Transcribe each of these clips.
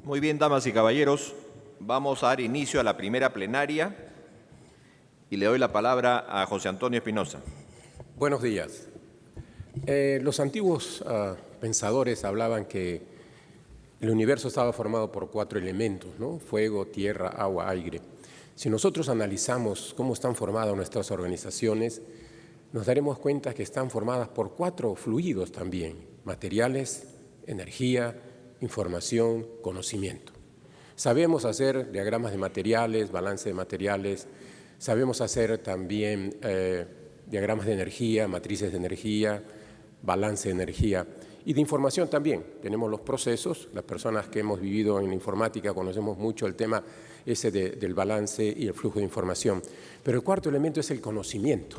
Muy bien, damas y caballeros, vamos a dar inicio a la primera plenaria y le doy la palabra a José Antonio Espinosa. Buenos días. Los antiguos pensadores hablaban que el universo estaba formado por 4 elementos, ¿no? Fuego, tierra, agua, aire. Si nosotros analizamos cómo están formadas nuestras organizaciones, nos daremos cuenta que están formadas por 4 fluidos también: materiales, energía, información, conocimiento. Sabemos hacer diagramas de materiales, balance de materiales, sabemos hacer también diagramas de energía, matrices de energía, balance de energía y de información también. Tenemos los procesos, las personas que hemos vivido en la informática conocemos mucho el tema ese del balance y el flujo de información. Pero el cuarto elemento es el conocimiento.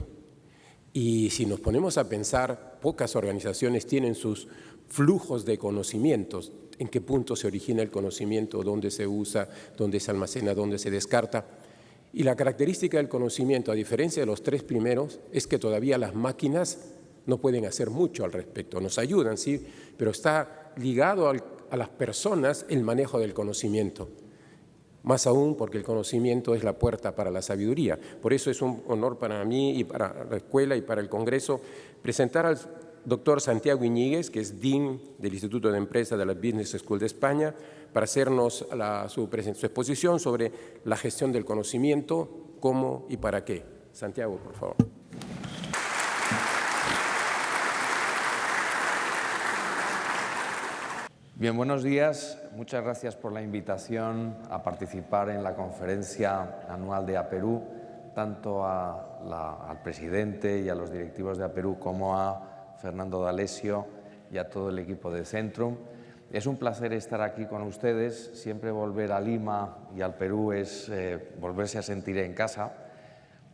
Y si nos ponemos a pensar, pocas organizaciones tienen sus flujos de conocimientos, en qué punto se origina el conocimiento, dónde se usa, dónde se almacena, dónde se descarta. Y la característica del conocimiento, a diferencia de los 3 primeros, es que todavía las máquinas no pueden hacer mucho al respecto. Nos ayudan, sí, pero está ligado a las personas el manejo del conocimiento. Más aún porque el conocimiento es la puerta para la sabiduría. Por eso es un honor para mí y para la escuela y para el Congreso presentar al doctor Santiago Iñiguez, que es Dean del Instituto de Empresa de la Business School de España, para hacernos su exposición sobre la gestión del conocimiento, cómo y para qué. Santiago, por favor. Bien, buenos días. Muchas gracias por la invitación a participar en la conferencia anual de APERU, tanto al presidente y a los directivos de APERU como a Fernando D'Alessio y a todo el equipo de Centrum. Es un placer estar aquí con ustedes. Siempre volver a Lima y al Perú es volverse a sentir en casa.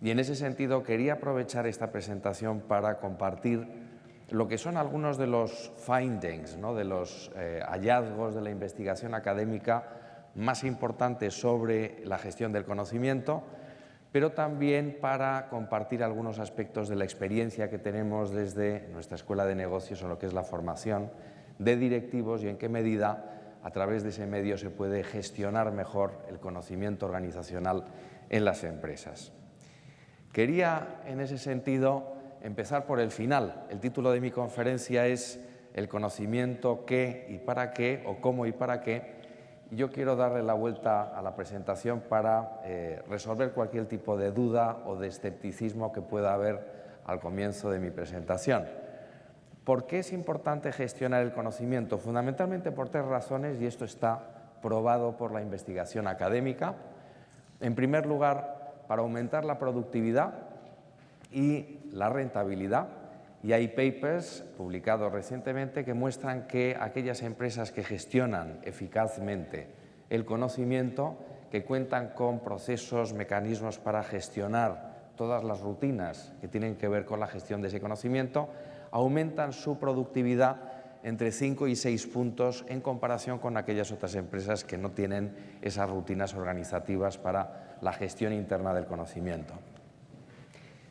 Y en ese sentido quería aprovechar esta presentación para compartir lo que son algunos de los findings, ¿no? De los hallazgos de la investigación académica más importantes sobre la gestión del conocimiento, pero también para compartir algunos aspectos de la experiencia que tenemos desde nuestra Escuela de Negocios en lo que es la formación de directivos y en qué medida a través de ese medio se puede gestionar mejor el conocimiento organizacional en las empresas. Quería, en ese sentido, empezar por el final. El título de mi conferencia es El conocimiento, qué y para qué, o cómo y para qué. Yo quiero darle la vuelta a la presentación para resolver cualquier tipo de duda o de escepticismo que pueda haber al comienzo de mi presentación. ¿Por qué es importante gestionar el conocimiento? Fundamentalmente por 3 razones, y esto está probado por la investigación académica. En primer lugar, para aumentar la productividad y la rentabilidad, y hay papers publicados recientemente que muestran que aquellas empresas que gestionan eficazmente el conocimiento, que cuentan con procesos, mecanismos para gestionar todas las rutinas que tienen que ver con la gestión de ese conocimiento, aumentan su productividad entre 5 y 6 puntos en comparación con aquellas otras empresas que no tienen esas rutinas organizativas para la gestión interna del conocimiento.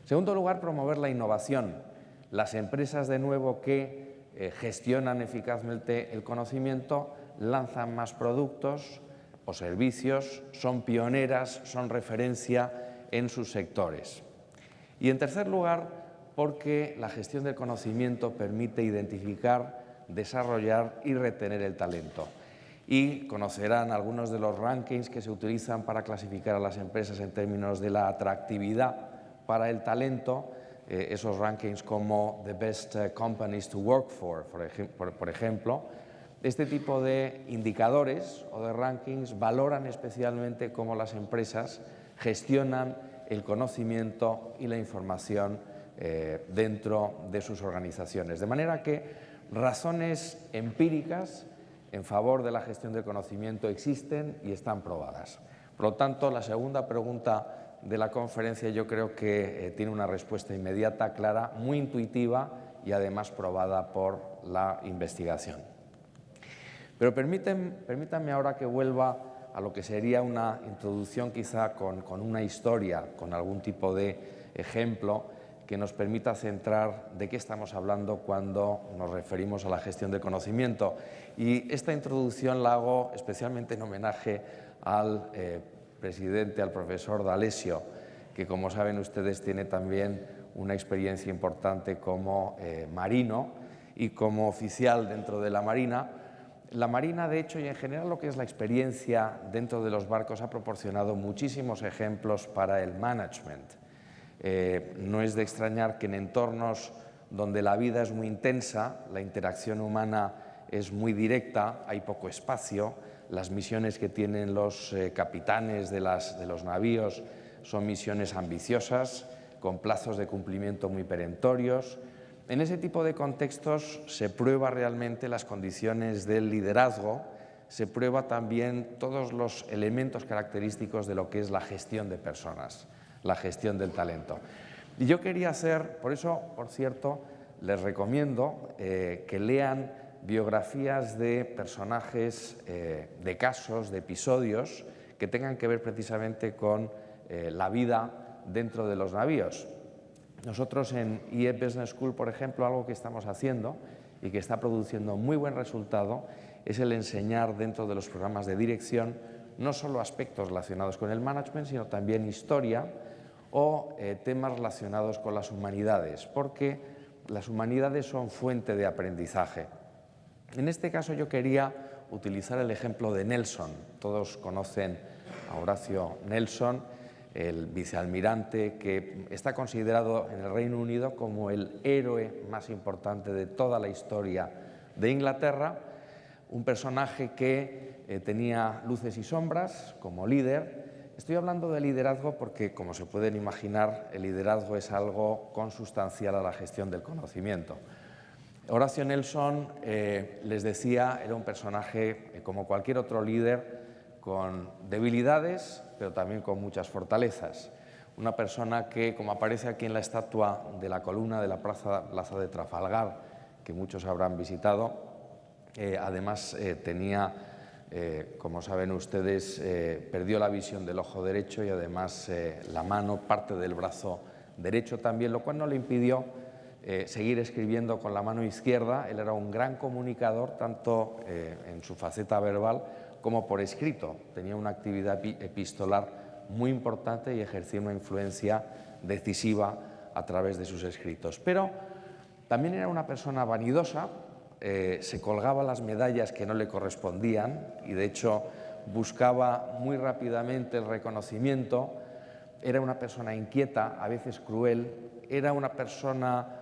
En segundo lugar, promover la innovación. Las empresas, de nuevo, que gestionan eficazmente el conocimiento lanzan más productos o servicios, son pioneras, son referencia en sus sectores. Y en tercer lugar, porque la gestión del conocimiento permite identificar, desarrollar y retener el talento. Y conocerán algunos de los rankings que se utilizan para clasificar a las empresas en términos de la atractividad para el talento, esos rankings como The Best Companies to Work For, por ejemplo. Este tipo de indicadores o de rankings valoran especialmente cómo las empresas gestionan el conocimiento y la información dentro de sus organizaciones. De manera que razones empíricas en favor de la gestión del conocimiento existen y están probadas. Por lo tanto, la segunda pregunta de la conferencia yo creo que tiene una respuesta inmediata, clara, muy intuitiva y además probada por la investigación. Pero permítanme ahora que vuelva a lo que sería una introducción quizá con una historia, con algún tipo de ejemplo que nos permita centrar de qué estamos hablando cuando nos referimos a la gestión del conocimiento. Y esta introducción la hago especialmente en homenaje al presidente, al profesor D'Alessio, que, como saben ustedes, tiene también una experiencia importante como marino y como oficial dentro de la Marina. La Marina, de hecho, y en general lo que es la experiencia dentro de los barcos, ha proporcionado muchísimos ejemplos para el management. No es de extrañar que en entornos donde la vida es muy intensa, la interacción humana es muy directa, hay poco espacio, las misiones que tienen los capitanes de los navíos son misiones ambiciosas, con plazos de cumplimiento muy perentorios. En ese tipo de contextos se prueba realmente las condiciones del liderazgo, se prueba también todos los elementos característicos de lo que es la gestión de personas, la gestión del talento. Y yo quería hacer, por eso, por cierto, les recomiendo que lean biografías de personajes, de casos, de episodios que tengan que ver precisamente con la vida dentro de los navíos. Nosotros en IE Business School, por ejemplo, algo que estamos haciendo y que está produciendo muy buen resultado es el enseñar dentro de los programas de dirección no solo aspectos relacionados con el management, sino también historia o temas relacionados con las humanidades, porque las humanidades son fuente de aprendizaje. En este caso yo quería utilizar el ejemplo de Nelson. Todos conocen a Horatio Nelson, el vicealmirante que está considerado en el Reino Unido como el héroe más importante de toda la historia de Inglaterra, un personaje que tenía luces y sombras como líder. Estoy hablando de liderazgo porque, como se pueden imaginar, el liderazgo es algo consustancial a la gestión del conocimiento. Horatio Nelson, les decía, era un personaje como cualquier otro líder, con debilidades, pero también con muchas fortalezas. Una persona que, como aparece aquí en la estatua de la columna de la Plaza de Trafalgar, que muchos habrán visitado, además tenía, como saben ustedes, perdió la visión del ojo derecho y además la mano, parte del brazo derecho también, lo cual no le impidió seguir escribiendo con la mano izquierda. Él era un gran comunicador, tanto en su faceta verbal como por escrito. Tenía una actividad epistolar muy importante y ejercía una influencia decisiva a través de sus escritos. Pero también era una persona vanidosa, se colgaba las medallas que no le correspondían y, de hecho, buscaba muy rápidamente el reconocimiento. Era una persona inquieta, a veces cruel, era una persona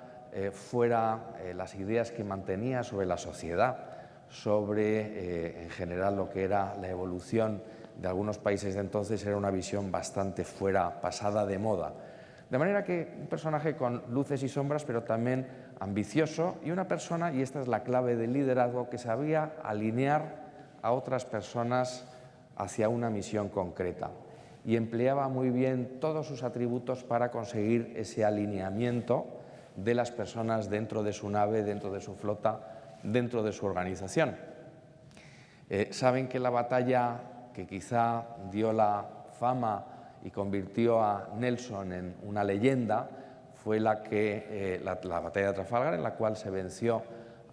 fuera las ideas que mantenía sobre la sociedad, sobre en general lo que era la evolución de algunos países de entonces, era una visión bastante pasada de moda. De manera que un personaje con luces y sombras, pero también ambicioso, y una persona, y esta es la clave del liderazgo, que sabía alinear a otras personas hacia una misión concreta y empleaba muy bien todos sus atributos para conseguir ese alineamiento de las personas dentro de su nave, dentro de su flota, dentro de su organización. Saben que la batalla que quizá dio la fama y convirtió a Nelson en una leyenda fue la batalla de Trafalgar, en la cual se venció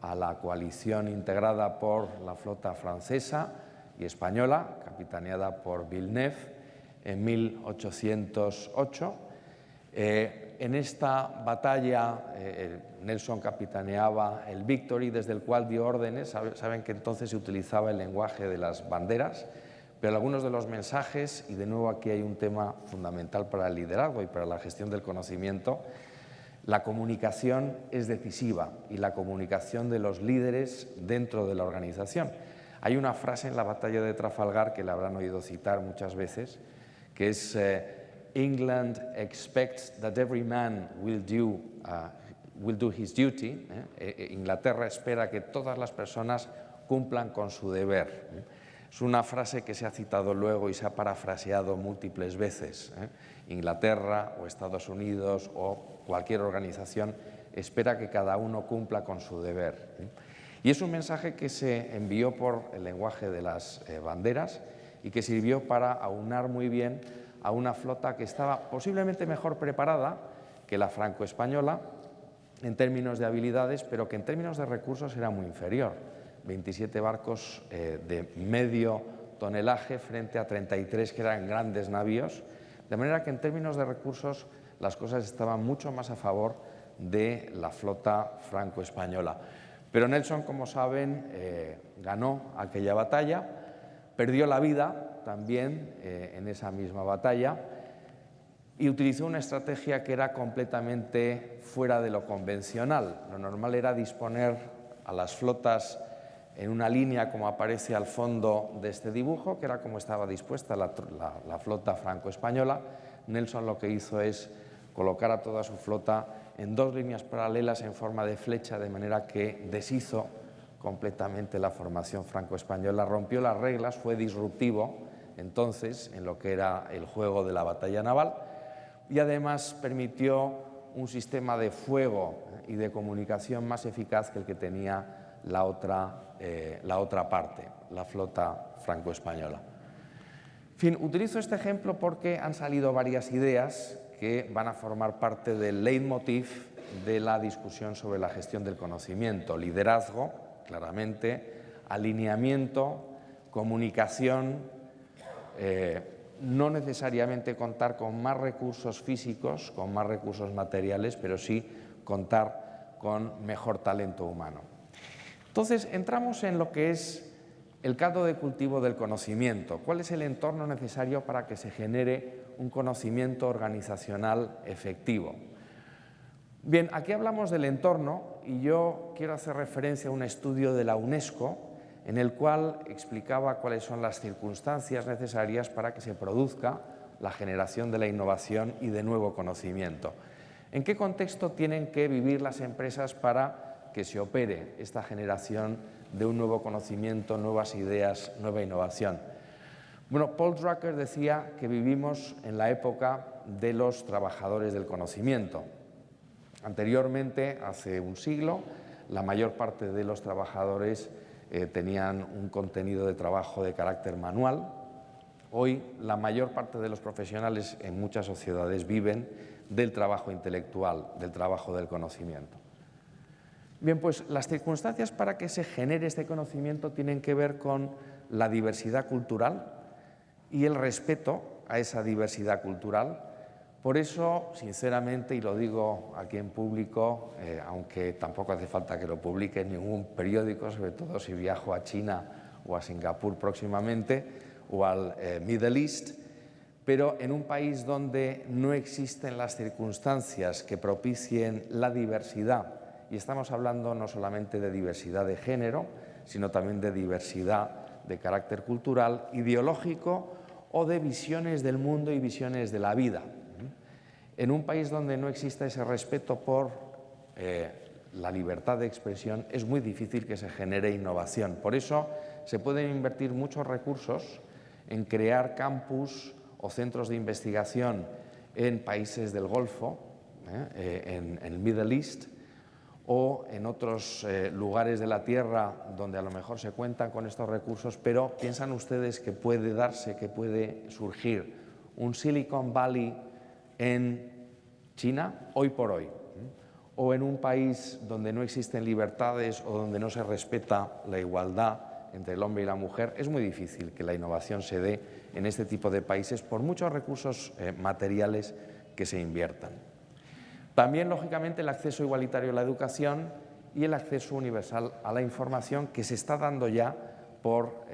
a la coalición integrada por la flota francesa y española, capitaneada por Villeneuve, en 1808. En esta batalla Nelson capitaneaba el Victory, desde el cual dio órdenes. Saben que entonces se utilizaba el lenguaje de las banderas, pero algunos de los mensajes, y de nuevo aquí hay un tema fundamental para el liderazgo y para la gestión del conocimiento, la comunicación es decisiva y la comunicación de los líderes dentro de la organización. Hay una frase en la batalla de Trafalgar que la habrán oído citar muchas veces, que es England expects that every man will do his duty. Inglaterra espera que todas las personas cumplan con su deber. Es una frase que se ha citado luego y se ha parafraseado múltiples veces. Inglaterra o Estados Unidos o cualquier organización espera que cada uno cumpla con su deber. Y es un mensaje que se envió por el lenguaje de las banderas y que sirvió para aunar muy bien a una flota que estaba posiblemente mejor preparada, que la franco-española en términos de habilidades, pero que en términos de recursos era muy inferior. 27 barcos de medio tonelaje frente a 33 que eran grandes navíos, de manera que en términos de recursos las cosas estaban mucho más a favor de la flota franco-española. Pero Nelson, como saben, ganó aquella batalla, perdió la vida también en esa misma batalla y utilizó una estrategia que era completamente fuera de lo convencional. Lo normal era disponer a las flotas en una línea como aparece al fondo de este dibujo, que era como estaba dispuesta la flota franco-española. Nelson lo que hizo es colocar a toda su flota en dos líneas paralelas en forma de flecha, de manera que deshizo completamente la formación franco-española, rompió las reglas, fue disruptivo entonces en lo que era el juego de la batalla naval y además permitió un sistema de fuego y de comunicación más eficaz que el que tenía la otra parte, la flota franco-española. En fin, utilizo este ejemplo porque han salido varias ideas que van a formar parte del leitmotiv de la discusión sobre la gestión del conocimiento. Liderazgo, claramente, alineamiento, comunicación, no necesariamente contar con más recursos físicos, con más recursos materiales, pero sí contar con mejor talento humano. Entonces, entramos en lo que es el caldo de cultivo del conocimiento. ¿Cuál es el entorno necesario para que se genere un conocimiento organizacional efectivo? Bien, aquí hablamos del entorno y yo quiero hacer referencia a un estudio de la UNESCO en el cual explicaba cuáles son las circunstancias necesarias para que se produzca la generación de la innovación y de nuevo conocimiento. ¿En qué contexto tienen que vivir las empresas para que se opere esta generación de un nuevo conocimiento, nuevas ideas, nueva innovación? Bueno, Paul Drucker decía que vivimos en la época de los trabajadores del conocimiento. Anteriormente, hace un siglo, la mayor parte de los trabajadores tenían un contenido de trabajo de carácter manual. Hoy, la mayor parte de los profesionales en muchas sociedades viven del trabajo intelectual, del trabajo del conocimiento. Bien, pues las circunstancias para que se genere este conocimiento tienen que ver con la diversidad cultural y el respeto a esa diversidad cultural. Por eso, sinceramente, y lo digo aquí en público, aunque tampoco hace falta que lo publique en ningún periódico, sobre todo si viajo a China o a Singapur próximamente, o al Middle East, pero en un país donde no existen las circunstancias que propicien la diversidad, y estamos hablando no solamente de diversidad de género, sino también de diversidad de carácter cultural, ideológico o de visiones del mundo y visiones de la vida. En un país donde no exista ese respeto por la libertad de expresión, es muy difícil que se genere innovación. Por eso se pueden invertir muchos recursos en crear campus o centros de investigación en países del Golfo, en el Middle East, o en otros lugares de la Tierra donde a lo mejor se cuentan con estos recursos, pero ¿piensan ustedes que puede darse, que puede surgir un Silicon Valley en China hoy por hoy? ¿O en un país donde no existen libertades o donde no se respeta la igualdad entre el hombre y la mujer? Es muy difícil que la innovación se dé en este tipo de países por muchos recursos materiales que se inviertan. También, lógicamente, el acceso igualitario a la educación y el acceso universal a la información que se está dando ya por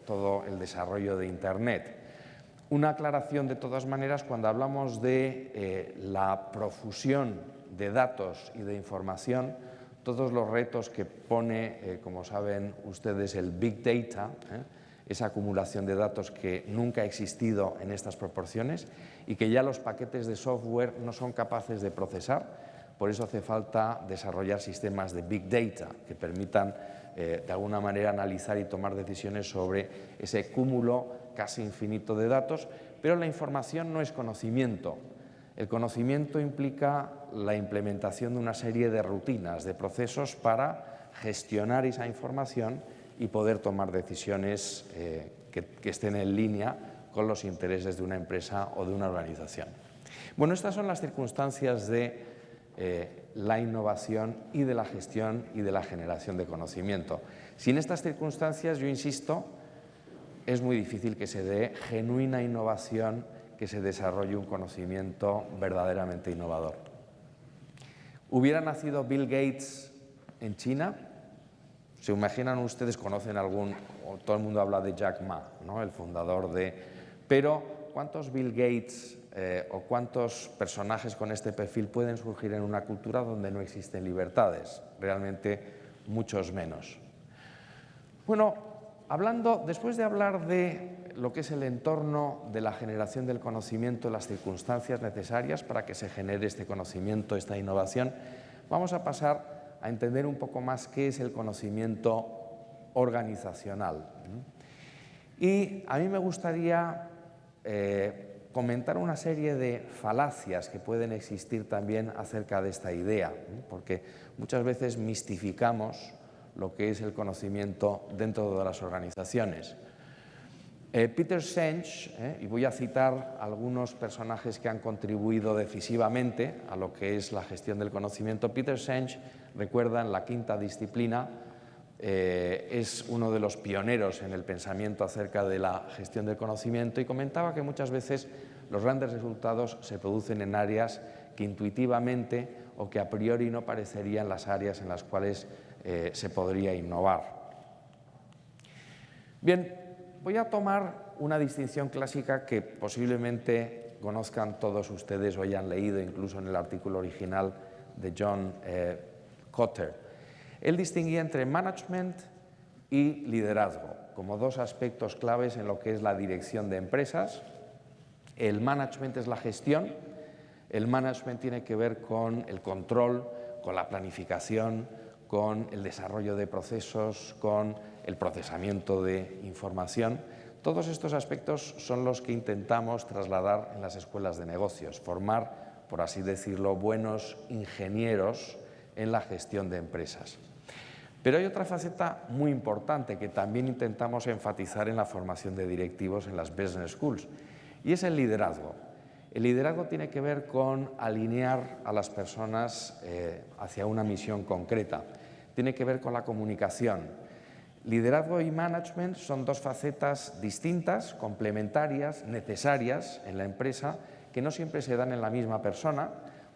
todo el desarrollo de Internet. Una aclaración de todas maneras, cuando hablamos de la profusión de datos y de información, todos los retos que pone, como saben ustedes, el Big Data, esa acumulación de datos que nunca ha existido en estas proporciones y que ya los paquetes de software no son capaces de procesar. Por eso hace falta desarrollar sistemas de Big Data que permitan, de alguna manera, analizar y tomar decisiones sobre ese cúmulo casi infinito de datos. Pero la información no es conocimiento. El conocimiento implica la implementación de una serie de rutinas, de procesos para gestionar esa información y poder tomar decisiones que estén en línea con los intereses de una empresa o de una organización. Bueno, estas son las circunstancias de la innovación y de la gestión y de la generación de conocimiento. Sin estas circunstancias, yo insisto, es muy difícil que se dé genuina innovación, que se desarrolle un conocimiento verdaderamente innovador. ¿Hubiera nacido Bill Gates en China? ¿Se imaginan ustedes, conocen algún, o todo el mundo habla de Jack Ma, ¿no?, el fundador de... Pero, ¿cuántos Bill Gates o cuántos personajes con este perfil pueden surgir en una cultura donde no existen libertades? Realmente muchos menos. Bueno, después de hablar de lo que es el entorno de la generación del conocimiento, las circunstancias necesarias para que se genere este conocimiento, esta innovación, vamos a pasar a entender un poco más qué es el conocimiento organizacional. Y a mí me gustaría comentar una serie de falacias que pueden existir también acerca de esta idea, porque muchas veces mistificamos lo que es el conocimiento dentro de las organizaciones. Peter Senge, y voy a citar algunos personajes que han contribuido decisivamente a lo que es la gestión del conocimiento. Peter Senge, recuerdan, la quinta disciplina, es uno de los pioneros en el pensamiento acerca de la gestión del conocimiento y comentaba que muchas veces los grandes resultados se producen en áreas que intuitivamente o que a priori no parecerían las áreas en las cuales se podría innovar. Bien, voy a tomar una distinción clásica que posiblemente conozcan todos ustedes o hayan leído incluso en el artículo original de John Kotter. Él distinguía entre management y liderazgo como dos aspectos claves en lo que es la dirección de empresas. El management es la gestión, el management tiene que ver con el control, con la planificación, con el desarrollo de procesos, con el procesamiento de información. Todos estos aspectos son los que intentamos trasladar en las escuelas de negocios, formar, por así decirlo, buenos ingenieros en la gestión de empresas. Pero hay otra faceta muy importante que también intentamos enfatizar en la formación de directivos en las business schools, y es el liderazgo. El liderazgo tiene que ver con alinear a las personas hacia una misión concreta. Tiene que ver con la comunicación. Liderazgo y management son dos facetas distintas, complementarias, necesarias en la empresa, que no siempre se dan en la misma persona.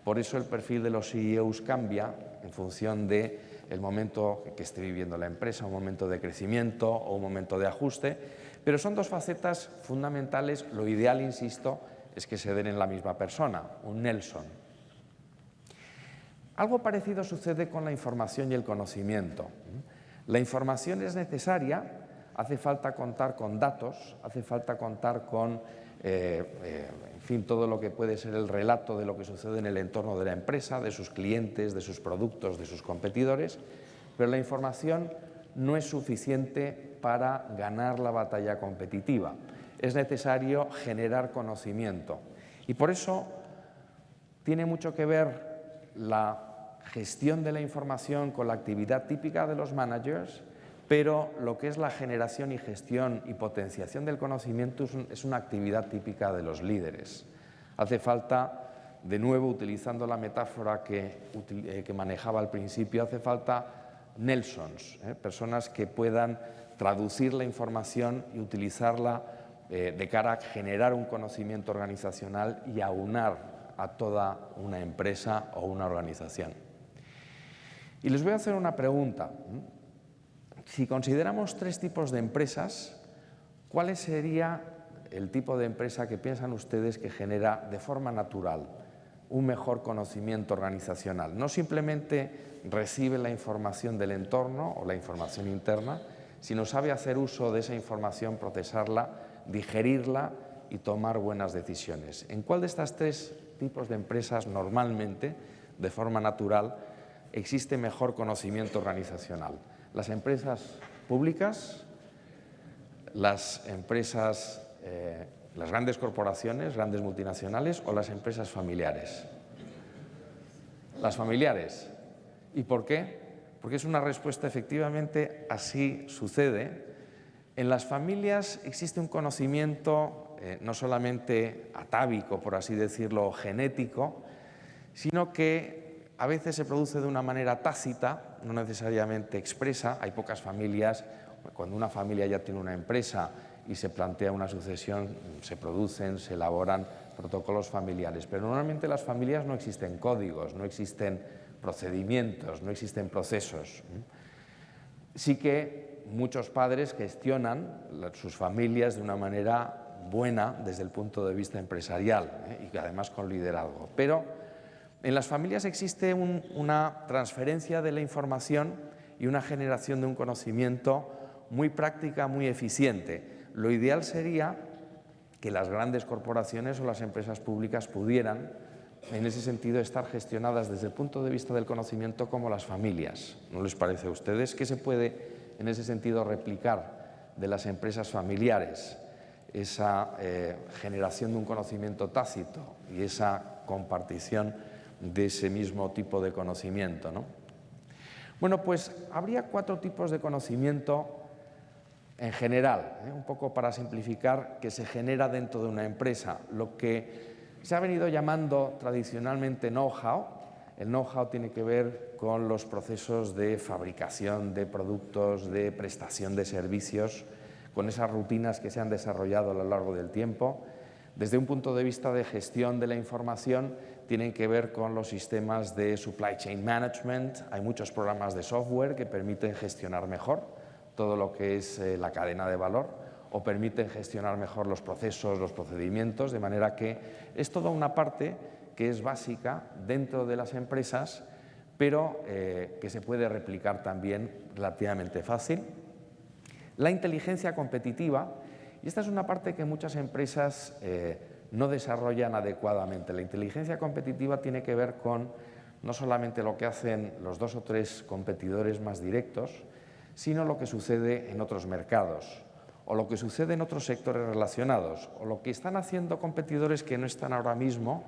Por eso el perfil de los CEOs cambia en función del momento que esté viviendo la empresa, un momento de crecimiento o un momento de ajuste. Pero son dos facetas fundamentales. Lo ideal, insisto, es que se den en la misma persona, un Nelson. Algo parecido sucede con la información y el conocimiento. La información es necesaria, hace falta contar con datos, hace falta contar con, en fin, todo lo que puede ser el relato de lo que sucede en el entorno de la empresa, de sus clientes, de sus productos, de sus competidores, pero la información no es suficiente para ganar la batalla competitiva. Es necesario generar conocimiento y por eso tiene mucho que ver la gestión de la información con la actividad típica de los managers, pero lo que es la generación y gestión y potenciación del conocimiento es una actividad típica de los líderes. Hace falta, de nuevo, utilizando la metáfora que manejaba al principio, hace falta Nelsons, personas que puedan traducir la información y utilizarla de cara a generar un conocimiento organizacional y aunar a toda una empresa o una organización. Y les voy a hacer una pregunta. Si consideramos tres tipos de empresas, ¿cuál sería el tipo de empresa que piensan ustedes que genera de forma natural un mejor conocimiento organizacional? No simplemente recibe la información del entorno o la información interna, sino sabe hacer uso de esa información, procesarla, digerirla y tomar buenas decisiones. ¿En cuál de estas tres tipos de empresas normalmente, de forma natural, existe mejor conocimiento organizacional? ¿Las empresas públicas, las empresas, las grandes corporaciones, grandes multinacionales o las empresas familiares? Las familiares. ¿Y por qué? Porque es una respuesta, efectivamente, así sucede. En las familias existe un conocimiento no solamente atávico, por así decirlo, genético, sino que a veces se produce de una manera tácita, no necesariamente expresa. Hay pocas familias, cuando una familia ya tiene una empresa y se plantea una sucesión, se producen, se elaboran protocolos familiares, pero normalmente en las familias no existen códigos, no existen procedimientos, no existen procesos. Sí que muchos padres gestionan sus familias de una manera buena desde el punto de vista empresarial y además con liderazgo, pero en las familias existe una transferencia de la información y una generación de un conocimiento muy práctica, muy eficiente. Lo ideal sería que las grandes corporaciones o las empresas públicas pudieran, en ese sentido, estar gestionadas desde el punto de vista del conocimiento como las familias. ¿No les parece a ustedes? ¿Qué se puede, en ese sentido, replicar de las empresas familiares? Esa generación de un conocimiento tácito y esa compartición de ese mismo tipo de conocimiento, ¿no? Bueno, pues habría 4 tipos de conocimiento en general, un poco para simplificar, que se genera dentro de una empresa. Lo que se ha venido llamando tradicionalmente know-how. El know-how tiene que ver con los procesos de fabricación de productos, de prestación de servicios, con esas rutinas que se han desarrollado a lo largo del tiempo. Desde un punto de vista de gestión de la información, tienen que ver con los sistemas de supply chain management. Hay muchos programas de software que permiten gestionar mejor todo lo que es la cadena de valor, o permiten gestionar mejor los procesos, los procedimientos, de manera que es toda una parte que es básica dentro de las empresas, pero que se puede replicar también relativamente fácil. La inteligencia competitiva, y esta es una parte que muchas empresas no desarrollan adecuadamente. La inteligencia competitiva tiene que ver con no solamente lo que hacen los 2 o 3 competidores más directos, sino lo que sucede en otros mercados, o lo que sucede en otros sectores relacionados, o lo que están haciendo competidores que no están ahora mismo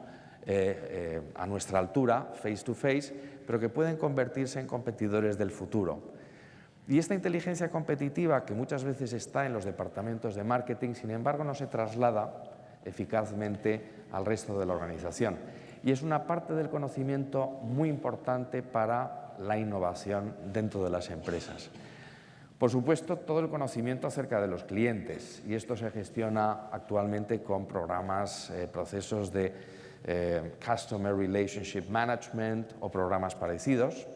a nuestra altura, face to face, pero que pueden convertirse en competidores del futuro. Y esta inteligencia competitiva, que muchas veces está en los departamentos de marketing, sin embargo, no se traslada eficazmente al resto de la organización. Y es una parte del conocimiento muy importante para la innovación dentro de las empresas. Por supuesto, todo el conocimiento acerca de los clientes, y esto se gestiona actualmente con programas, procesos de Customer Relationship Management o programas parecidos,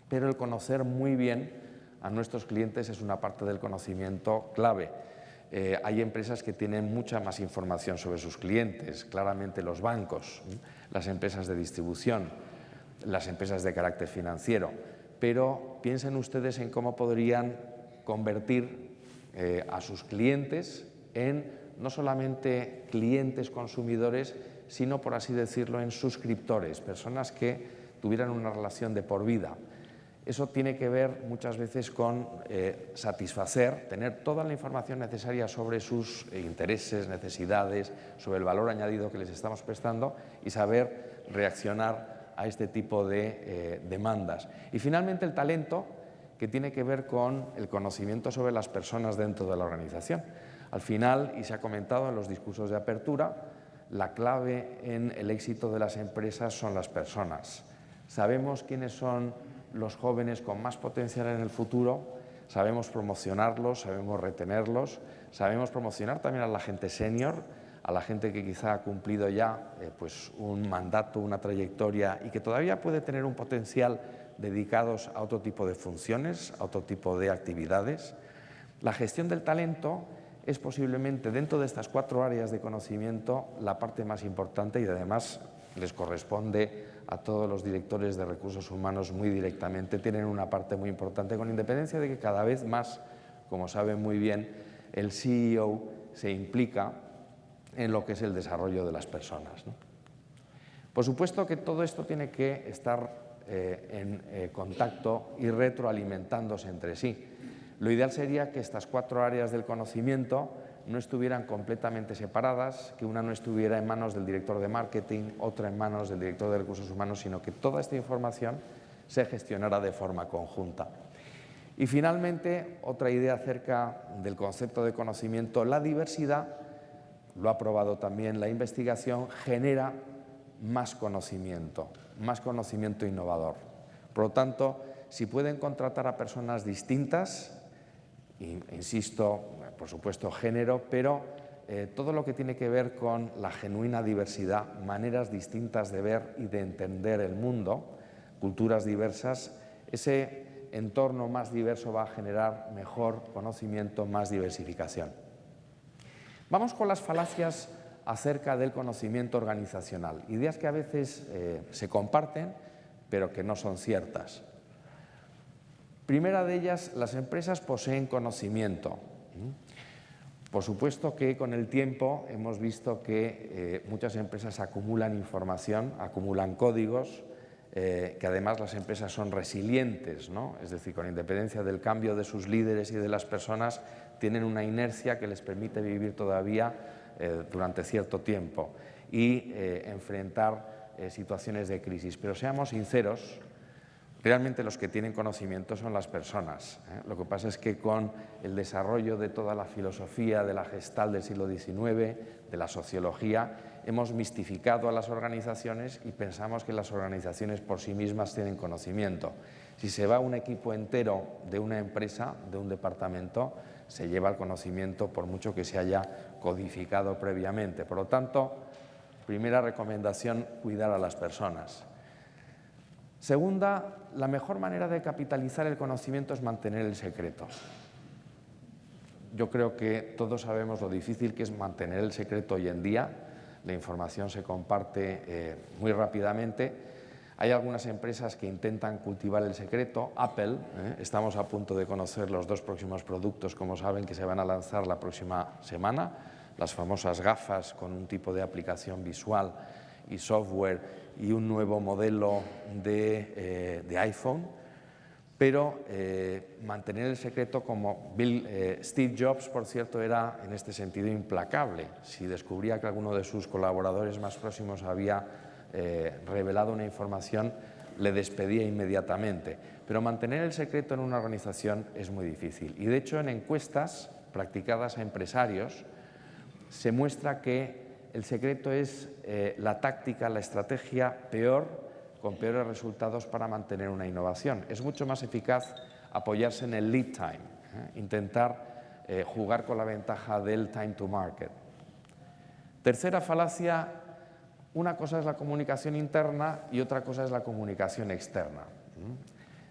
pero el conocer muy bien a nuestros clientes es una parte del conocimiento clave. Hay empresas que tienen mucha más información sobre sus clientes, claramente los bancos, las empresas de distribución, las empresas de carácter financiero, pero piensen ustedes en cómo podrían convertir a sus clientes en no solamente clientes consumidores, sino, por así decirlo, en suscriptores, personas que tuvieran una relación de por vida. Eso tiene que ver muchas veces con satisfacer, tener toda la información necesaria sobre sus intereses, necesidades, sobre el valor añadido que les estamos prestando y saber reaccionar a este tipo de demandas. Y finalmente el talento, que tiene que ver con el conocimiento sobre las personas dentro de la organización. Al final, y se ha comentado en los discursos de apertura, la clave en el éxito de las empresas son las personas. Sabemos quiénes son los jóvenes con más potencial en el futuro, sabemos promocionarlos, sabemos retenerlos, sabemos promocionar también a la gente senior, a la gente que quizá ha cumplido ya pues un mandato, una trayectoria y que todavía puede tener un potencial dedicados a otro tipo de funciones, a otro tipo de actividades. La gestión del talento es posiblemente, dentro de estas 4 áreas de conocimiento, la parte más importante y además les corresponde a todos los directores de recursos humanos muy directamente. Tienen una parte muy importante, con independencia de que cada vez más, como saben muy bien, el CEO se implica en lo que es el desarrollo de las personas, ¿no? Por supuesto que todo esto tiene que estar en contacto y retroalimentándose entre sí. Lo ideal sería que estas 4 áreas del conocimiento no estuvieran completamente separadas, que una no estuviera en manos del director de marketing, otra en manos del director de recursos humanos, sino que toda esta información se gestionara de forma conjunta. Y finalmente, otra idea acerca del concepto de conocimiento, la diversidad, lo ha probado también la investigación, genera más conocimiento innovador. Por lo tanto, si pueden contratar a personas distintas, insisto, por supuesto género, pero todo lo que tiene que ver con la genuina diversidad, maneras distintas de ver y de entender el mundo, culturas diversas, ese entorno más diverso va a generar mejor conocimiento, más diversificación. Vamos con las falacias acerca del conocimiento organizacional, ideas que a veces se comparten, pero que no son ciertas. Primera de ellas, las empresas poseen conocimiento. Por supuesto que con el tiempo hemos visto que muchas empresas acumulan información, acumulan códigos, que además las empresas son resilientes, ¿no? Es decir, con independencia del cambio de sus líderes y de las personas, tienen una inercia que les permite vivir todavía durante cierto tiempo y enfrentar situaciones de crisis. Pero seamos sinceros, realmente los que tienen conocimiento son las personas. Lo que pasa es que con el desarrollo de toda la filosofía de la Gestalt del siglo XIX, de la sociología, hemos mistificado a las organizaciones y pensamos que las organizaciones por sí mismas tienen conocimiento. Si se va un equipo entero de una empresa, de un departamento, se lleva el conocimiento por mucho que se haya codificado previamente. Por lo tanto, primera recomendación, cuidar a las personas. Segunda, la mejor manera de capitalizar el conocimiento es mantener el secreto. Yo creo que todos sabemos lo difícil que es mantener el secreto hoy en día. La información se comparte muy rápidamente. Hay algunas empresas que intentan cultivar el secreto. Apple, estamos a punto de conocer los 2 próximos productos, como saben, que se van a lanzar la próxima semana. Las famosas gafas con un tipo de aplicación visual y software y un nuevo modelo de iPhone, pero mantener el secreto, como Steve Jobs, por cierto, era en este sentido implacable. Si descubría que alguno de sus colaboradores más próximos había revelado una información, le despedía inmediatamente. Pero mantener el secreto en una organización es muy difícil. Y de hecho, en encuestas practicadas a empresarios, se muestra que el secreto es la táctica, la estrategia con peores resultados para mantener una innovación. Es mucho más eficaz apoyarse en el lead time, intentar jugar con la ventaja del time to market. Tercera falacia, una cosa es la comunicación interna y otra cosa es la comunicación externa.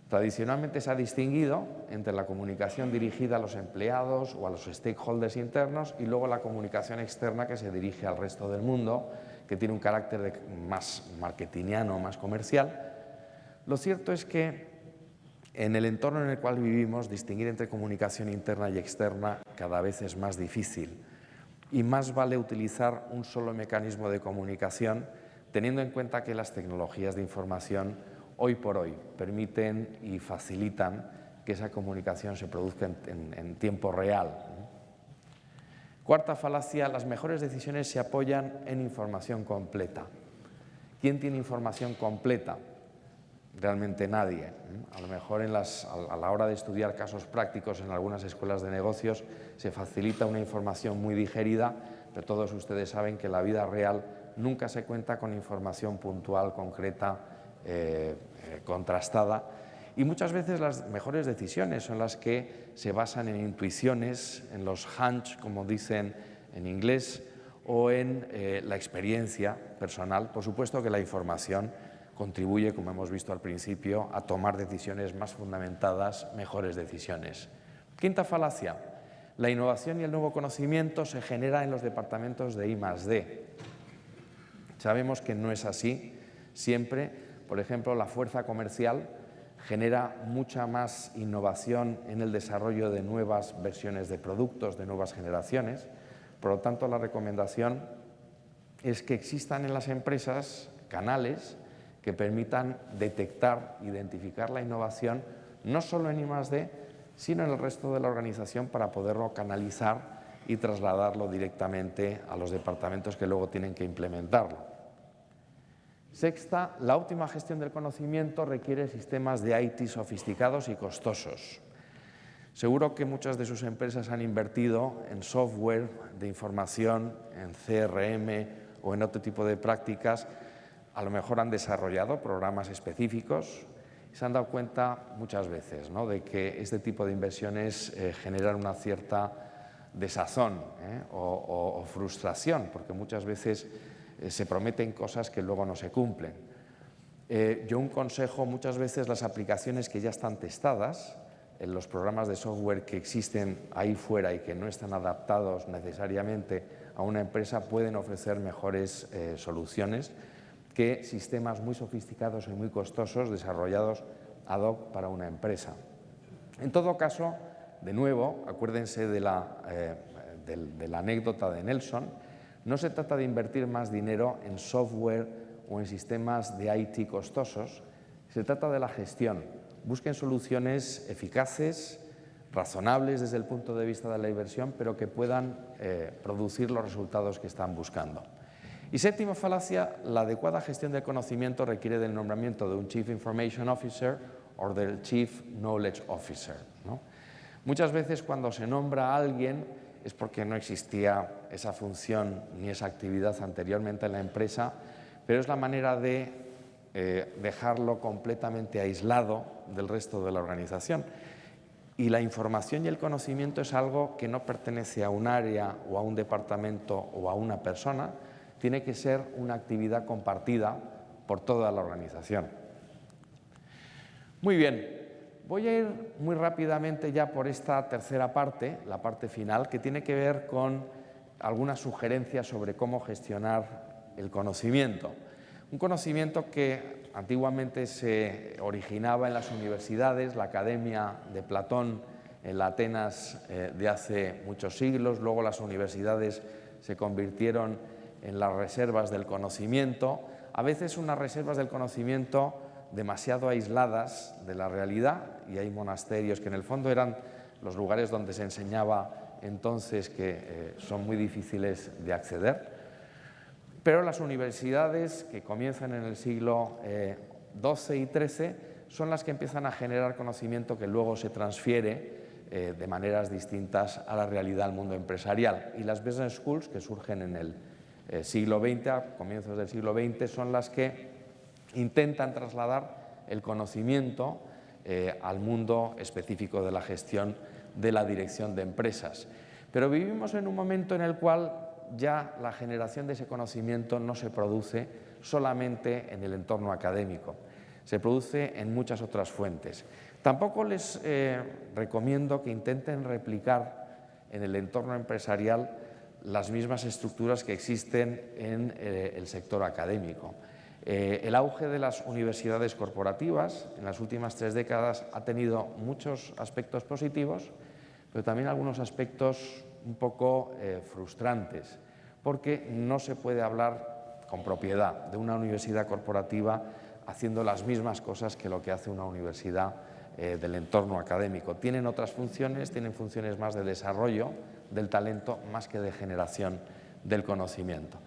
Tradicionalmente se ha distinguido entre la comunicación dirigida a los empleados o a los stakeholders internos y luego la comunicación externa que se dirige al resto del mundo, que tiene un carácter más marketingiano, más comercial. Lo cierto es que en el entorno en el cual vivimos, distinguir entre comunicación interna y externa cada vez es más difícil y más vale utilizar un solo mecanismo de comunicación, teniendo en cuenta que las tecnologías de información hoy por hoy permiten y facilitan que esa comunicación se produzca en tiempo real. Cuarta falacia, las mejores decisiones se apoyan en información completa. ¿Quién tiene información completa? Realmente nadie. A lo mejor a la hora de estudiar casos prácticos en algunas escuelas de negocios se facilita una información muy digerida, pero todos ustedes saben que en la vida real nunca se cuenta con información puntual, concreta, contrastada, y muchas veces las mejores decisiones son las que se basan en intuiciones, en los hunch, como dicen en inglés, o en la experiencia personal. Por supuesto que la información contribuye, como hemos visto al principio, a tomar decisiones más fundamentadas, mejores decisiones. Quinta falacia, la innovación y el nuevo conocimiento se genera en los departamentos de I+D. Sabemos que no es así siempre. Por ejemplo, la fuerza comercial genera mucha más innovación en el desarrollo de nuevas versiones de productos, de nuevas generaciones. Por lo tanto, la recomendación es que existan en las empresas canales que permitan detectar, identificar la innovación, no solo en I+D, sino en el resto de la organización para poderlo canalizar y trasladarlo directamente a los departamentos que luego tienen que implementarlo. Sexta, la óptima gestión del conocimiento requiere sistemas de IT sofisticados y costosos. Seguro que muchas de sus empresas han invertido en software de información, en CRM o en otro tipo de prácticas. A lo mejor han desarrollado programas específicos y se han dado cuenta muchas veces, ¿no?, de que este tipo de inversiones generan una cierta desazón o frustración, porque muchas veces se prometen cosas que luego no se cumplen. Yo un consejo, muchas veces las aplicaciones que ya están testadas, en los programas de software que existen ahí fuera y que no están adaptados necesariamente a una empresa, pueden ofrecer mejores soluciones que sistemas muy sofisticados y muy costosos desarrollados ad hoc para una empresa. En todo caso, de nuevo, acuérdense de la anécdota de Nelson, no se trata de invertir más dinero en software o en sistemas de IT costosos, se trata de la gestión. Busquen soluciones eficaces, razonables desde el punto de vista de la inversión, pero que puedan producir los resultados que están buscando. Y séptima falacia, la adecuada gestión del conocimiento requiere del nombramiento de un Chief Information Officer o del Chief Knowledge Officer, ¿no? Muchas veces cuando se nombra a alguien es porque no existía esa función ni esa actividad anteriormente en la empresa, pero es la manera de dejarlo completamente aislado del resto de la organización. Y la información y el conocimiento es algo que no pertenece a un área o a un departamento o a una persona, tiene que ser una actividad compartida por toda la organización. Muy bien, voy a ir muy rápidamente ya por esta tercera parte, la parte final, que tiene que ver con algunas sugerencias sobre cómo gestionar el conocimiento. Un conocimiento que antiguamente se originaba en las universidades, la Academia de Platón en la Atenas de hace muchos siglos, luego las universidades se convirtieron en las reservas del conocimiento, a veces unas reservas del conocimiento demasiado aisladas de la realidad, y hay monasterios que en el fondo eran los lugares donde se enseñaba entonces que son muy difíciles de acceder. Pero las universidades que comienzan en el siglo XII y XIII son las que empiezan a generar conocimiento que luego se transfiere de maneras distintas a la realidad del mundo empresarial. Y las business schools, que surgen en el siglo XX, a comienzos del siglo XX, son las que intentan trasladar el conocimiento al mundo específico de la gestión de la dirección de empresas. Pero vivimos en un momento en el cual ya la generación de ese conocimiento no se produce solamente en el entorno académico, se produce en muchas otras fuentes. Tampoco les recomiendo que intenten replicar en el entorno empresarial las mismas estructuras que existen en el sector académico. El auge de las universidades corporativas en las últimas 3 décadas ha tenido muchos aspectos positivos, pero también algunos aspectos un poco frustrantes, porque no se puede hablar con propiedad de una universidad corporativa haciendo las mismas cosas que lo que hace una universidad del entorno académico. Tienen otras funciones, tienen funciones más de desarrollo del talento más que de generación del conocimiento.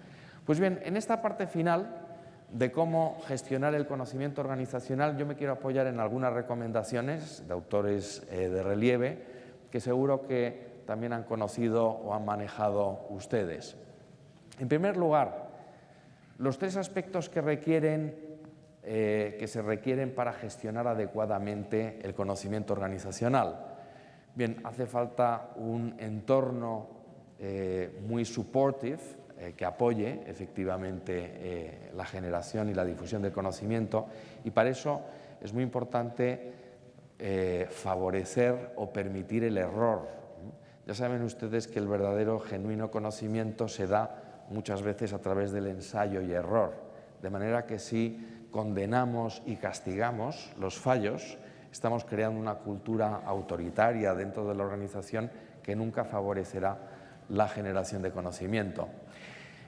Pues bien, en esta parte final de cómo gestionar el conocimiento organizacional, yo me quiero apoyar en algunas recomendaciones de autores de relieve que seguro que también han conocido o han manejado ustedes. En primer lugar, los 3 aspectos que se requieren para gestionar adecuadamente el conocimiento organizacional. Bien, hace falta un entorno muy supportive, que apoye efectivamente la generación y la difusión del conocimiento, y para eso es muy importante favorecer o permitir el error. Ya saben ustedes que el verdadero, genuino conocimiento se da muchas veces a través del ensayo y error, de manera que si condenamos y castigamos los fallos, estamos creando una cultura autoritaria dentro de la organización que nunca favorecerá la generación de conocimiento.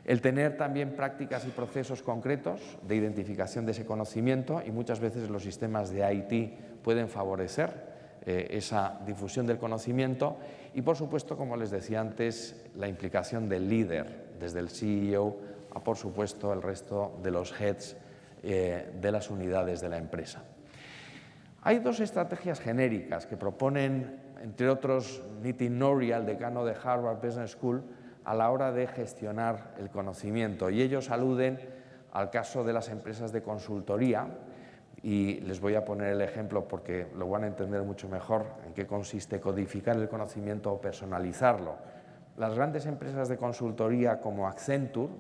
El tener también prácticas y procesos concretos de identificación de ese conocimiento, y muchas veces los sistemas de IT pueden favorecer esa difusión del conocimiento, y por supuesto, como les decía antes, la implicación del líder, desde el CEO a por supuesto el resto de los heads de las unidades de la empresa. Hay 2 estrategias genéricas que proponen entre otros, Nitin Nouri, el decano de Harvard Business School, a la hora de gestionar el conocimiento. Y ellos aluden al caso de las empresas de consultoría, y les voy a poner el ejemplo porque lo van a entender mucho mejor en qué consiste codificar el conocimiento o personalizarlo. Las grandes empresas de consultoría como Accenture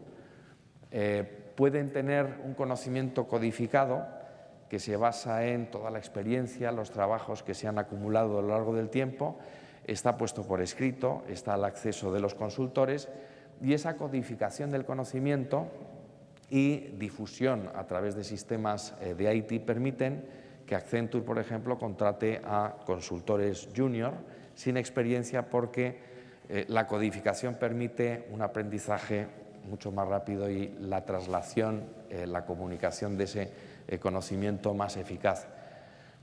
pueden tener un conocimiento codificado que se basa en toda la experiencia, los trabajos que se han acumulado a lo largo del tiempo, está puesto por escrito, está al acceso de los consultores, y esa codificación del conocimiento y difusión a través de sistemas de IT permiten que Accenture, por ejemplo, contrate a consultores junior sin experiencia, porque la codificación permite un aprendizaje mucho más rápido y la traslación, la comunicación de ese conocimiento más eficaz.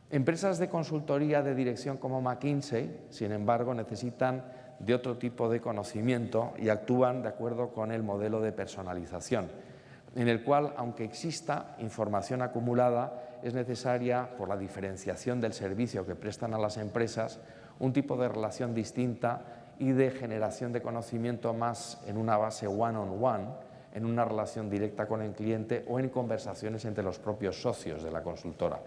Empresas de consultoría de dirección como McKinsey, sin embargo, necesitan de otro tipo de conocimiento y actúan de acuerdo con el modelo de personalización, en el cual, aunque exista información acumulada, es necesaria, por la diferenciación del servicio que prestan a las empresas, un tipo de relación distinta y de generación de conocimiento más en una base one-on-one, en una relación directa con el cliente o en conversaciones entre los propios socios de la consultora.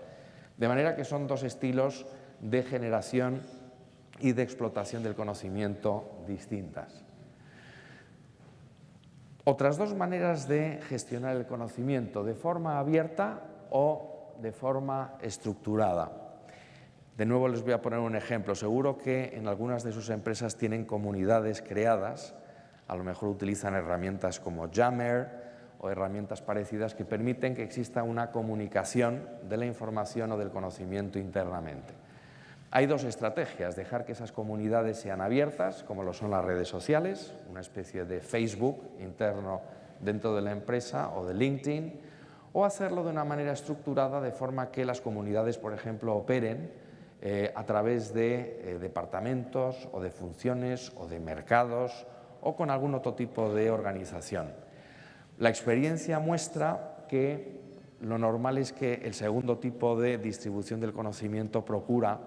De manera que son dos estilos de generación y de explotación del conocimiento distintas. Otras dos maneras de gestionar el conocimiento, de forma abierta o de forma estructurada. De nuevo les voy a poner un ejemplo. Seguro que en algunas de sus empresas tienen comunidades creadas, a lo mejor utilizan herramientas como Yammer o herramientas parecidas que permiten que exista una comunicación de la información o del conocimiento internamente. Hay dos estrategias: dejar que esas comunidades sean abiertas, como lo son las redes sociales, una especie de Facebook interno dentro de la empresa o de LinkedIn, o hacerlo de una manera estructurada, de forma que las comunidades, por ejemplo, operen a través de departamentos o de funciones o de mercados o con algún otro tipo de organización. La experiencia muestra que lo normal es que el segundo tipo de distribución del conocimiento procura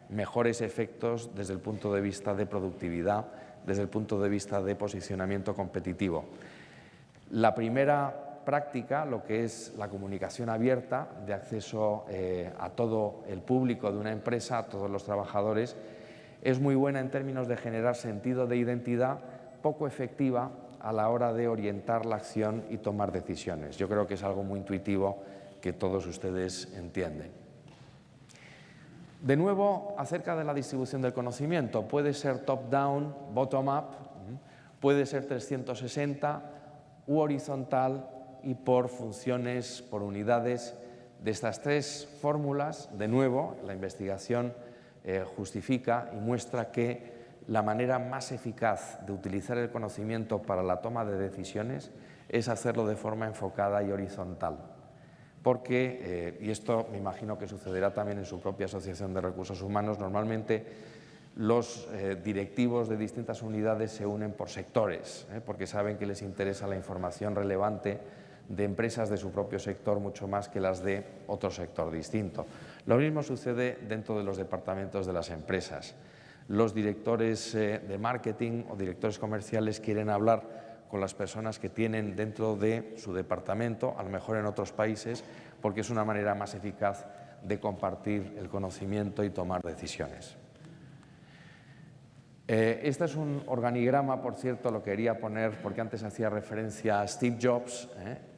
mejores efectos desde el punto de vista de productividad, desde el punto de vista de posicionamiento competitivo. La primera práctica, lo que es la comunicación abierta de acceso a todo el público de una empresa, a todos los trabajadores, es muy buena en términos de generar sentido de identidad, poco efectiva a la hora de orientar la acción y tomar decisiones. Yo creo que es algo muy intuitivo que todos ustedes entienden. De nuevo, acerca de la distribución del conocimiento, puede ser top-down, bottom-up, puede ser 360 u horizontal y por funciones, por unidades. De estas tres fórmulas, de nuevo, la investigación justifica y muestra que la manera más eficaz de utilizar el conocimiento para la toma de decisiones es hacerlo de forma enfocada y horizontal. Porque, y esto me imagino que sucederá también en su propia asociación de recursos humanos, normalmente los directivos de distintas unidades se unen por sectores, porque saben que les interesa la información relevante de empresas de su propio sector mucho más que las de otro sector distinto. Lo mismo sucede dentro de los departamentos de las empresas. Los directores de marketing o directores comerciales quieren hablar con las personas que tienen dentro de su departamento, a lo mejor en otros países, porque es una manera más eficaz de compartir el conocimiento y tomar decisiones. Este es un organigrama, por cierto, lo quería poner porque antes hacía referencia a Steve Jobs.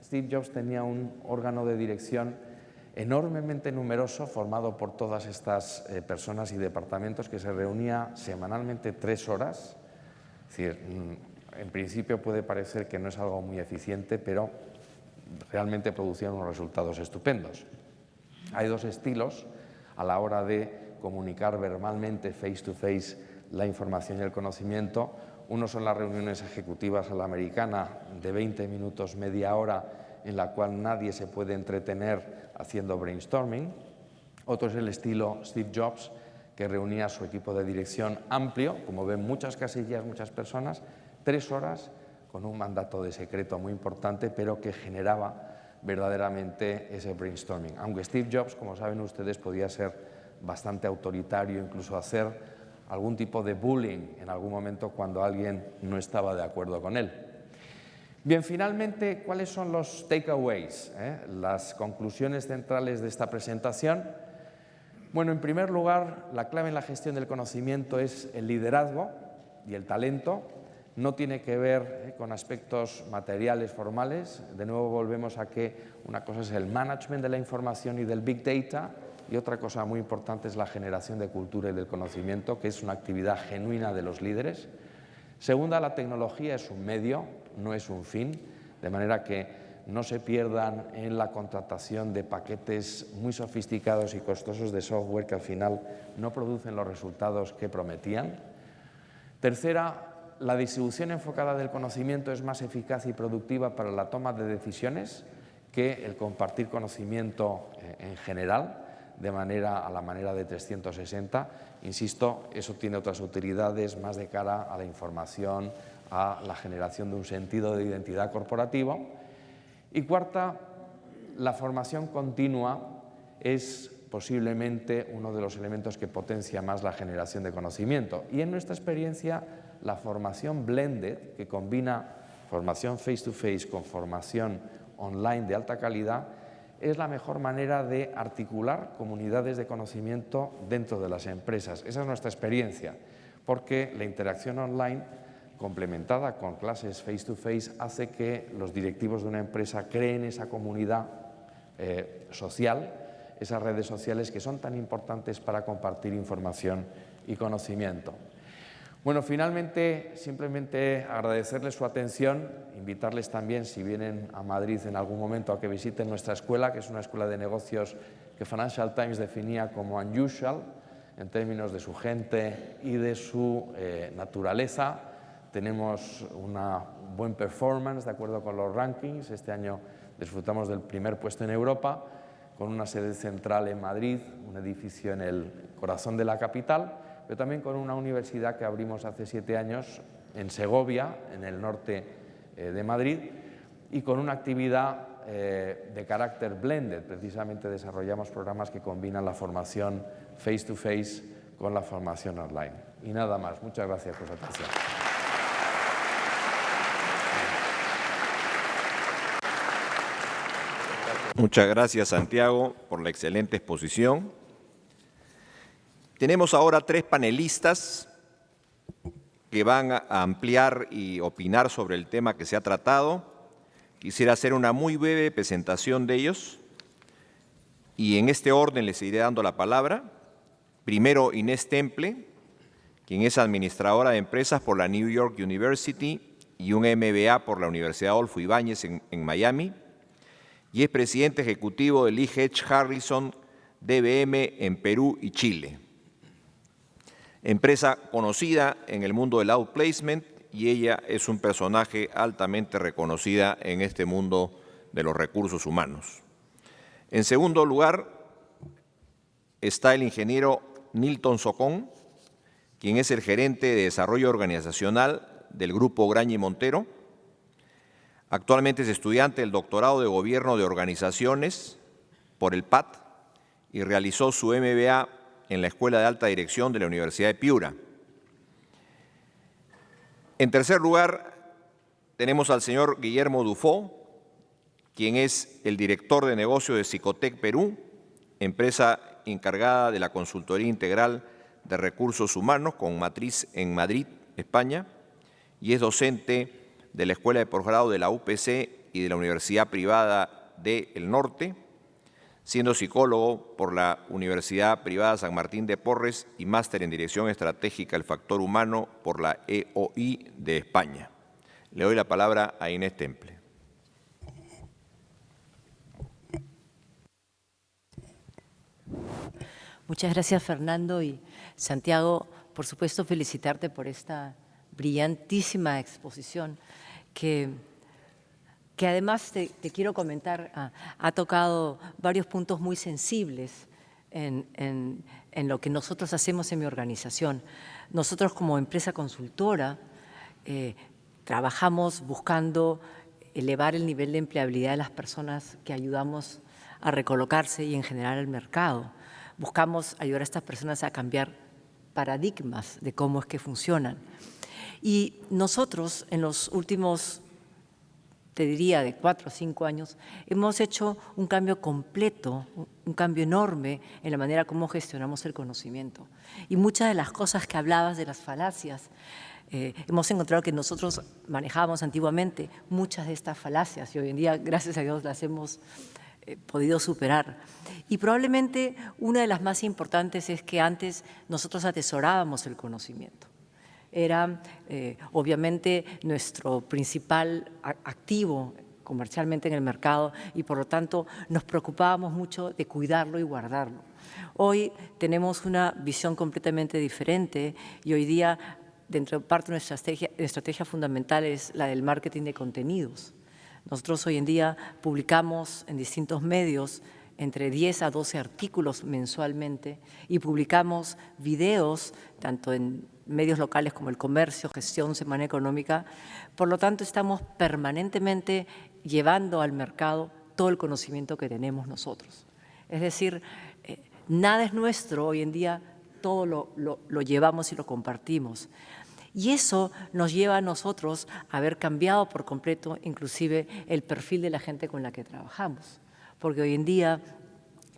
Steve Jobs tenía un órgano de dirección enormemente numeroso, formado por todas estas personas y departamentos, que se reunía semanalmente 3 horas. Es decir, en principio puede parecer que no es algo muy eficiente, pero realmente producían unos resultados estupendos. Hay dos estilos a la hora de comunicar verbalmente, face to face, la información y el conocimiento. Uno son las reuniones ejecutivas a la americana de 20 minutos, media hora, en la cual nadie se puede entretener haciendo brainstorming. Otro es el estilo Steve Jobs, que reunía a su equipo de dirección amplio, como ven, muchas casillas, muchas personas, 3 horas con un mandato de secreto muy importante, pero que generaba verdaderamente ese brainstorming. Aunque Steve Jobs, como saben ustedes, podía ser bastante autoritario, incluso hacer algún tipo de bullying en algún momento cuando alguien no estaba de acuerdo con él. Bien, finalmente, ¿cuáles son los takeaways, las conclusiones centrales de esta presentación? Bueno, en primer lugar, la clave en la gestión del conocimiento es el liderazgo y el talento. No tiene que ver con aspectos materiales formales. De nuevo volvemos a que una cosa es el management de la información y del Big Data y otra cosa muy importante es la generación de cultura y del conocimiento, que es una actividad genuina de los líderes. Segunda, la tecnología es un medio, no es un fin, de manera que no se pierdan en la contratación de paquetes muy sofisticados y costosos de software que al final no producen los resultados que prometían. Tercera, la distribución enfocada del conocimiento es más eficaz y productiva para la toma de decisiones que el compartir conocimiento en general, a la manera de 360. Insisto, eso tiene otras utilidades más de cara a la información, a la generación de un sentido de identidad corporativo. Y cuarta, la formación continua es posiblemente uno de los elementos que potencia más la generación de conocimiento. Y en nuestra experiencia, la formación blended, que combina formación face-to-face con formación online de alta calidad, es la mejor manera de articular comunidades de conocimiento dentro de las empresas. Esa es nuestra experiencia, porque la interacción online complementada con clases face-to-face hace que los directivos de una empresa creen esa comunidad social, esas redes sociales que son tan importantes para compartir información y conocimiento. Bueno, finalmente, simplemente agradecerles su atención, invitarles también, si vienen a Madrid en algún momento, a que visiten nuestra escuela, que es una escuela de negocios que Financial Times definía como unusual, en términos de su gente y de su naturaleza. Tenemos una buen performance de acuerdo con los rankings. Este año disfrutamos del primer puesto en Europa, con una sede central en Madrid, un edificio en el corazón de la capital, pero también con una universidad que abrimos hace 7 años en Segovia, en el norte de Madrid, y con una actividad de carácter blended. Precisamente desarrollamos programas que combinan la formación face-to-face con la formación online. Y nada más. Muchas gracias por su atención. Muchas gracias, Santiago, por la excelente exposición. Tenemos ahora 3 panelistas que van a ampliar y opinar sobre el tema que se ha tratado. Quisiera hacer una muy breve presentación de ellos y en este orden les iré dando la palabra. Primero, Inés Temple, quien es administradora de empresas por la New York University y un MBA por la Universidad Adolfo Ibáñez en Miami, y es presidente ejecutivo del E.H. Harrison DBM en Perú y Chile. Empresa conocida en el mundo del outplacement, y ella es un personaje altamente reconocida en este mundo de los recursos humanos. En segundo lugar está el ingeniero Nilton Socón, quien es el gerente de desarrollo organizacional del Grupo Graña y Montero. Actualmente es estudiante del doctorado de Gobierno de Organizaciones por el PAT y realizó su MBA en la Escuela de Alta Dirección de la Universidad de Piura. En tercer lugar, tenemos al señor Guillermo Dufo, quien es el director de negocio de Psicotec Perú, empresa encargada de la consultoría integral de recursos humanos con matriz en Madrid, España, y es docente de la Escuela de Posgrado de la UPC y de la Universidad Privada del Norte, siendo psicólogo por la Universidad Privada San Martín de Porres y máster en Dirección Estratégica del Factor Humano por la EOI de España. Le doy la palabra a Inés Temple. Muchas gracias, Fernando, y Santiago, por supuesto, felicitarte por esta brillantísima exposición que además te quiero comentar, ha tocado varios puntos muy sensibles en lo que nosotros hacemos en mi organización. Nosotros como empresa consultora trabajamos buscando elevar el nivel de empleabilidad de las personas que ayudamos a recolocarse y en general al mercado. Buscamos ayudar a estas personas a cambiar paradigmas de cómo es que funcionan. Y nosotros en los últimos, te diría, de 4 o 5 años, hemos hecho un cambio completo, un cambio enorme en la manera como gestionamos el conocimiento. Y muchas de las cosas que hablabas de las falacias, hemos encontrado que nosotros manejábamos antiguamente muchas de estas falacias y hoy en día, gracias a Dios, las hemos podido superar. Y probablemente una de las más importantes es que antes nosotros atesorábamos el conocimiento. Era obviamente nuestro principal activo comercialmente en el mercado y por lo tanto nos preocupábamos mucho de cuidarlo y guardarlo. Hoy tenemos una visión completamente diferente y hoy día dentro de parte de nuestra estrategia fundamental es la del marketing de contenidos. Nosotros hoy en día publicamos en distintos medios entre 10 a 12 artículos mensualmente y publicamos videos tanto en medios locales como El Comercio, Gestión, Semana Económica. Por lo tanto, estamos permanentemente llevando al mercado todo el conocimiento que tenemos nosotros. Es decir, nada es nuestro hoy en día, todo lo llevamos y lo compartimos. Y eso nos lleva a nosotros a haber cambiado por completo inclusive el perfil de la gente con la que trabajamos. Porque hoy en día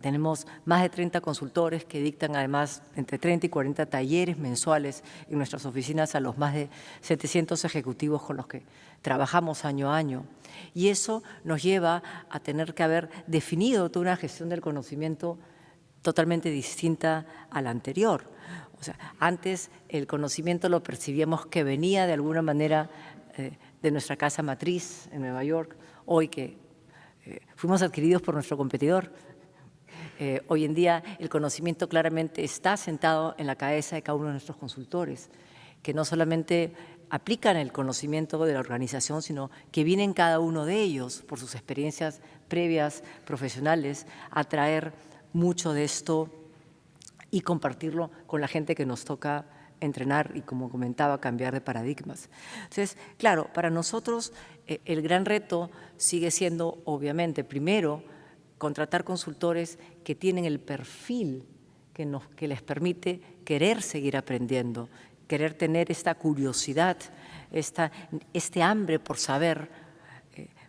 tenemos más de 30 consultores que dictan además entre 30 y 40 talleres mensuales en nuestras oficinas a los más de 700 ejecutivos con los que trabajamos año a año. Y eso nos lleva a tener que haber definido toda una gestión del conocimiento totalmente distinta a la anterior. O sea, antes el conocimiento lo percibíamos que venía de alguna manera de nuestra casa matriz en Nueva York, hoy que fuimos adquiridos por nuestro competidor. Hoy en día el conocimiento claramente está sentado en la cabeza de cada uno de nuestros consultores, que no solamente aplican el conocimiento de la organización, sino que vienen cada uno de ellos, por sus experiencias previas profesionales, a traer mucho de esto y compartirlo con la gente que nos toca entrenar y, como comentaba, cambiar de paradigmas. Entonces, claro, para nosotros el gran reto sigue siendo, obviamente, primero, contratar consultores que tienen el perfil que les permite querer seguir aprendiendo, querer tener esta curiosidad, este hambre por saber,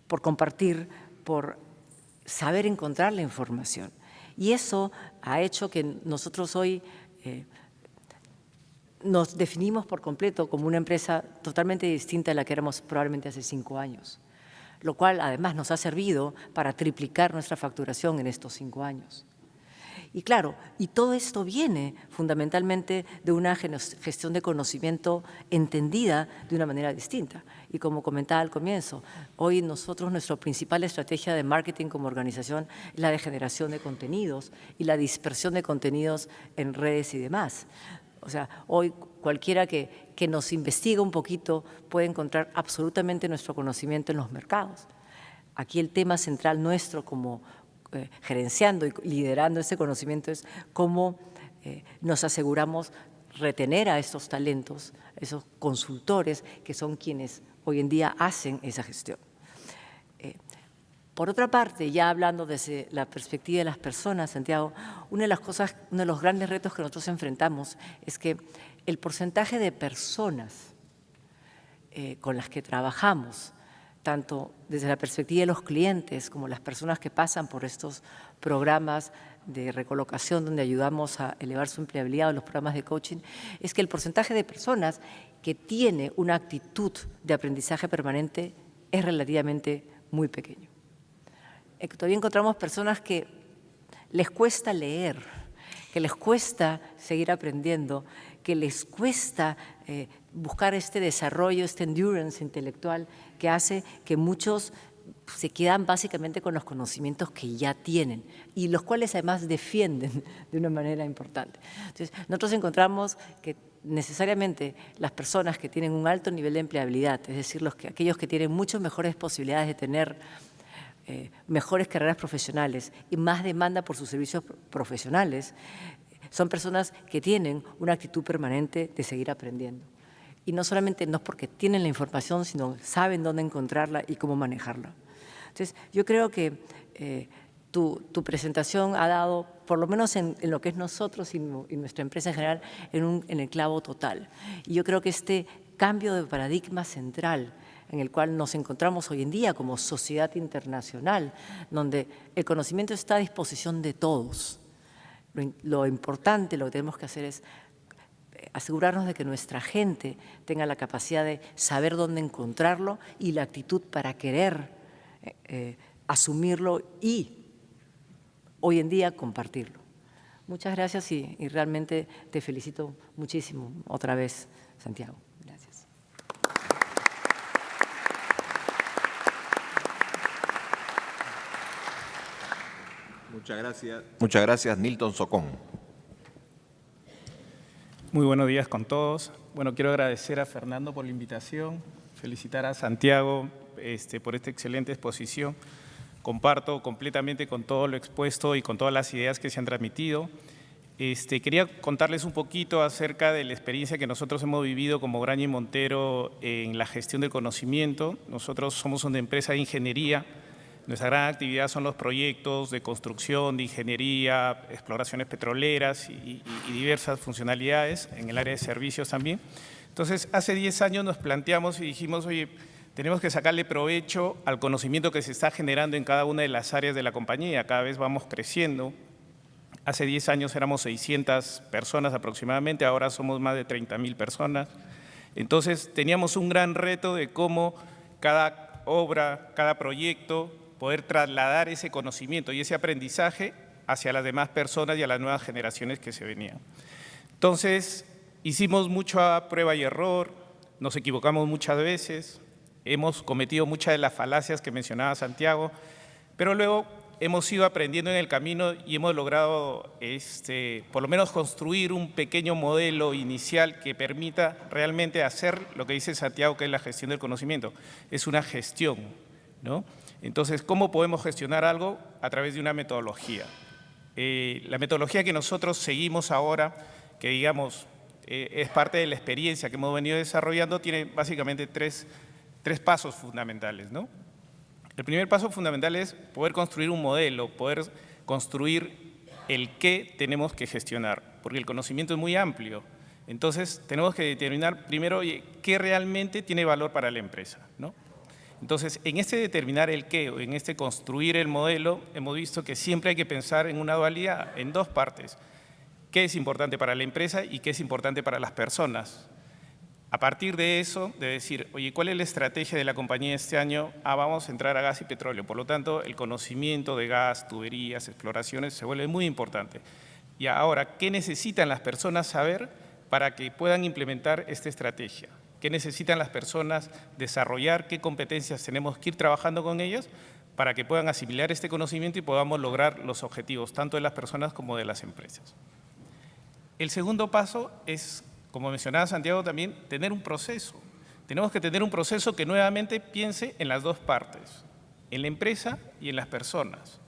por compartir, por saber encontrar la información. Y eso ha hecho que nosotros hoy nos definimos por completo como una empresa totalmente distinta a la que éramos probablemente hace 5 años, lo cual además nos ha servido para triplicar nuestra facturación en estos 5 años. Y claro, y todo esto viene fundamentalmente de una gestión de conocimiento entendida de una manera distinta. Y como comentaba al comienzo, hoy nosotros nuestra principal estrategia de marketing como organización es la de generación de contenidos y la dispersión de contenidos en redes y demás. O sea, hoy cualquiera que nos investiga un poquito puede encontrar absolutamente nuestro conocimiento en los mercados. Aquí el tema central nuestro como gerenciando y liderando ese conocimiento es cómo nos aseguramos retener a estos talentos, esos consultores que son quienes hoy en día hacen esa gestión. Por otra parte, ya hablando desde la perspectiva de las personas, Santiago, uno de los grandes retos que nosotros enfrentamos es que el porcentaje de personas con las que trabajamos, tanto desde la perspectiva de los clientes como las personas que pasan por estos programas de recolocación donde ayudamos a elevar su empleabilidad o los programas de coaching, es que el porcentaje de personas que tiene una actitud de aprendizaje permanente es relativamente muy pequeño. Todavía encontramos personas que les cuesta leer, que les cuesta seguir aprendiendo, que les cuesta buscar este desarrollo, este endurance intelectual que hace que muchos se quedan básicamente con los conocimientos que ya tienen y los cuales además defienden de una manera importante. Entonces, nosotros encontramos que necesariamente las personas que tienen un alto nivel de empleabilidad, es decir, aquellos que tienen muchas mejores posibilidades de tener mejores carreras profesionales y más demanda por sus servicios profesionales, son personas que tienen una actitud permanente de seguir aprendiendo. Y no solamente no es porque tienen la información, sino saben dónde encontrarla y cómo manejarla. Entonces, yo creo que tu presentación ha dado, por lo menos en lo que es nosotros y nuestra empresa en general, en el clavo total. Y yo creo que este cambio de paradigma central en el cual nos encontramos hoy en día como sociedad internacional, donde el conocimiento está a disposición de todos. Lo importante, lo que tenemos que hacer es asegurarnos de que nuestra gente tenga la capacidad de saber dónde encontrarlo y la actitud para querer asumirlo y hoy en día compartirlo. Muchas gracias y realmente te felicito muchísimo otra vez, Santiago. Gracias. Muchas gracias. Muchas gracias, Nilton Socón. Muy buenos días con todos. Bueno, quiero agradecer a Fernando por la invitación, felicitar a Santiago por esta excelente exposición. Comparto completamente con todo lo expuesto y con todas las ideas que se han transmitido. Quería contarles un poquito acerca de la experiencia que nosotros hemos vivido como Graña y Montero en la gestión del conocimiento. Nosotros somos una empresa de ingeniería. Nuestra gran actividad son los proyectos de construcción, de ingeniería, exploraciones petroleras y diversas funcionalidades en el área de servicios también. Entonces, hace 10 años nos planteamos y dijimos, oye, tenemos que sacarle provecho al conocimiento que se está generando en cada una de las áreas de la compañía. Cada vez vamos creciendo. Hace 10 años éramos 600 personas aproximadamente, ahora somos más de 30.000 personas. Entonces, teníamos un gran reto de cómo cada obra, cada proyecto, poder trasladar ese conocimiento y ese aprendizaje hacia las demás personas y a las nuevas generaciones que se venían. Entonces, hicimos mucha prueba y error, nos equivocamos muchas veces, hemos cometido muchas de las falacias que mencionaba Santiago, pero luego hemos ido aprendiendo en el camino y hemos logrado, por lo menos, construir un pequeño modelo inicial que permita realmente hacer lo que dice Santiago, que es la gestión del conocimiento. Es una gestión, ¿no? Entonces, ¿cómo podemos gestionar algo? A través de una metodología. La metodología que nosotros seguimos ahora, que digamos es parte de la experiencia que hemos venido desarrollando, tiene básicamente tres pasos fundamentales, ¿no? El primer paso fundamental es poder construir un modelo, poder construir el qué tenemos que gestionar, porque el conocimiento es muy amplio. Entonces, tenemos que determinar primero, oye, qué realmente tiene valor para la empresa, ¿no? Entonces, en este determinar el qué, o en este construir el modelo, hemos visto que siempre hay que pensar en una dualidad, en dos partes. ¿Qué es importante para la empresa y qué es importante para las personas? A partir de eso, de decir, oye, ¿cuál es la estrategia de la compañía este año? Vamos a entrar a gas y petróleo. Por lo tanto, el conocimiento de gas, tuberías, exploraciones se vuelve muy importante. Y ahora, ¿qué necesitan las personas saber para que puedan implementar esta estrategia? ¿Qué necesitan las personas desarrollar? ¿Qué competencias tenemos que ir trabajando con ellas para que puedan asimilar este conocimiento y podamos lograr los objetivos, tanto de las personas como de las empresas? El segundo paso es, como mencionaba Santiago también, tener un proceso. Tenemos que tener un proceso que nuevamente piense en las dos partes, en la empresa y en las personas.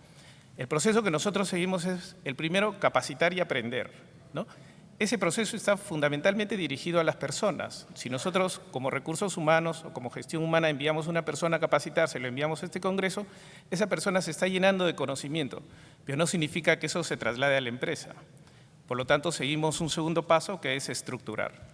El proceso que nosotros seguimos es, el primero, capacitar y aprender, ¿no? Ese proceso está fundamentalmente dirigido a las personas. Si nosotros, como recursos humanos o como gestión humana, enviamos a una persona a capacitarse, lo enviamos a este congreso, esa persona se está llenando de conocimiento, pero no significa que eso se traslade a la empresa. Por lo tanto, seguimos un segundo paso, que es estructurar.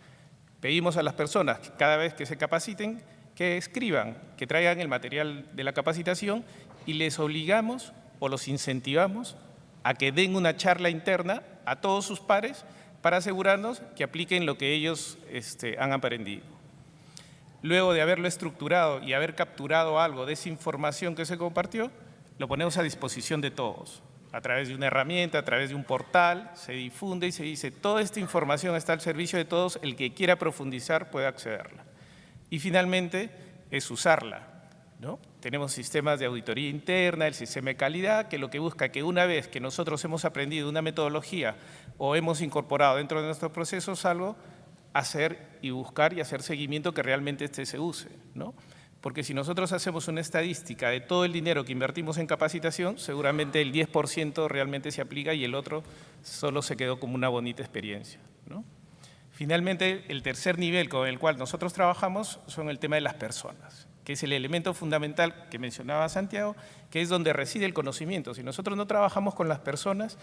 Pedimos a las personas que cada vez que se capaciten, que escriban, que traigan el material de la capacitación y les obligamos o los incentivamos a que den una charla interna a todos sus pares para asegurarnos que apliquen lo que ellos han aprendido. Luego de haberlo estructurado y haber capturado algo de esa información que se compartió, lo ponemos a disposición de todos. A través de una herramienta, a través de un portal, se difunde y se dice, toda esta información está al servicio de todos, el que quiera profundizar puede accederla. Y finalmente es usarla, ¿no? Tenemos sistemas de auditoría interna, el sistema de calidad, que lo que busca que una vez que nosotros hemos aprendido una metodología o hemos incorporado dentro de nuestros procesos algo, hacer y buscar y hacer seguimiento que realmente se use, ¿no? Porque si nosotros hacemos una estadística de todo el dinero que invertimos en capacitación, seguramente el 10% realmente se aplica y el otro solo se quedó como una bonita experiencia, ¿no? Finalmente, el tercer nivel con el cual nosotros trabajamos son el tema de las personas. que es el elemento fundamental que mencionaba Santiago, que es donde reside el conocimiento. Si nosotros no trabajamos con las personas,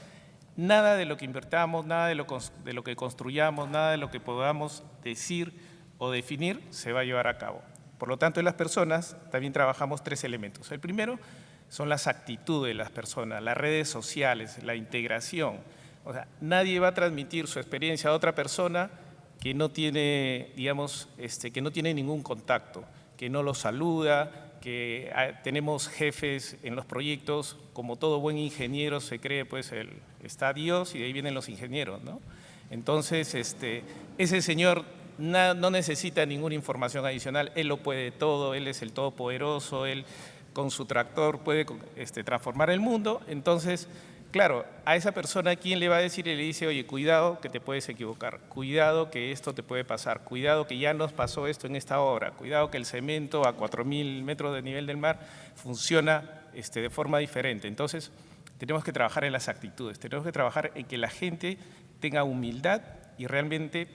nada de lo que invertamos, nada de lo que construyamos, nada de lo que podamos decir o definir se va a llevar a cabo. Por lo tanto, en las personas también trabajamos 3 elementos. El primero son las actitudes de las personas, las redes sociales, la integración. O sea, nadie va a transmitir su experiencia a otra persona que no tiene, digamos, que no tiene ningún contacto, que no lo saluda, que tenemos jefes en los proyectos, como todo buen ingeniero se cree, pues está Dios y de ahí vienen los ingenieros, ¿no? Entonces, ese señor no necesita ninguna información adicional, él lo puede todo, él es el todopoderoso, él con su tractor puede transformar el mundo. Entonces, claro, a esa persona, ¿quién le va a decir? Y le dice, oye, cuidado que te puedes equivocar, cuidado que esto te puede pasar, cuidado que ya nos pasó esto en esta obra, cuidado que el cemento a 4.000 metros de nivel del mar funciona de forma diferente. Entonces, tenemos que trabajar en las actitudes, tenemos que trabajar en que la gente tenga humildad y realmente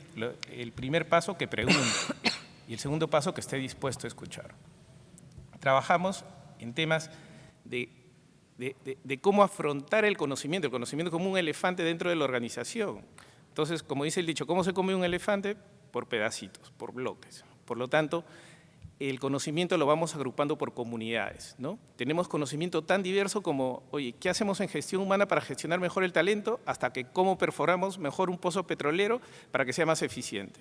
el primer paso que pregunte y el segundo paso que esté dispuesto a escuchar. Trabajamos en temas de cómo afrontar el conocimiento como un elefante dentro de la organización. Entonces, como dice el dicho, ¿cómo se come un elefante? Por pedacitos, por bloques. Por lo tanto, el conocimiento lo vamos agrupando por comunidades, ¿no? Tenemos conocimiento tan diverso como, oye, ¿qué hacemos en gestión humana para gestionar mejor el talento? Hasta que cómo perforamos mejor un pozo petrolero para que sea más eficiente.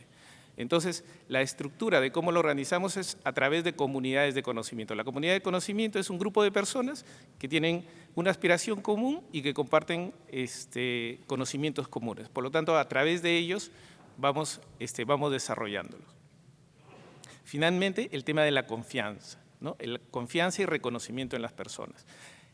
Entonces, la estructura de cómo lo organizamos es a través de comunidades de conocimiento. La comunidad de conocimiento es un grupo de personas que tienen una aspiración común y que comparten conocimientos comunes. Por lo tanto, a través de ellos vamos desarrollándolos. Finalmente, el tema de la confianza, ¿no? Confianza y reconocimiento en las personas.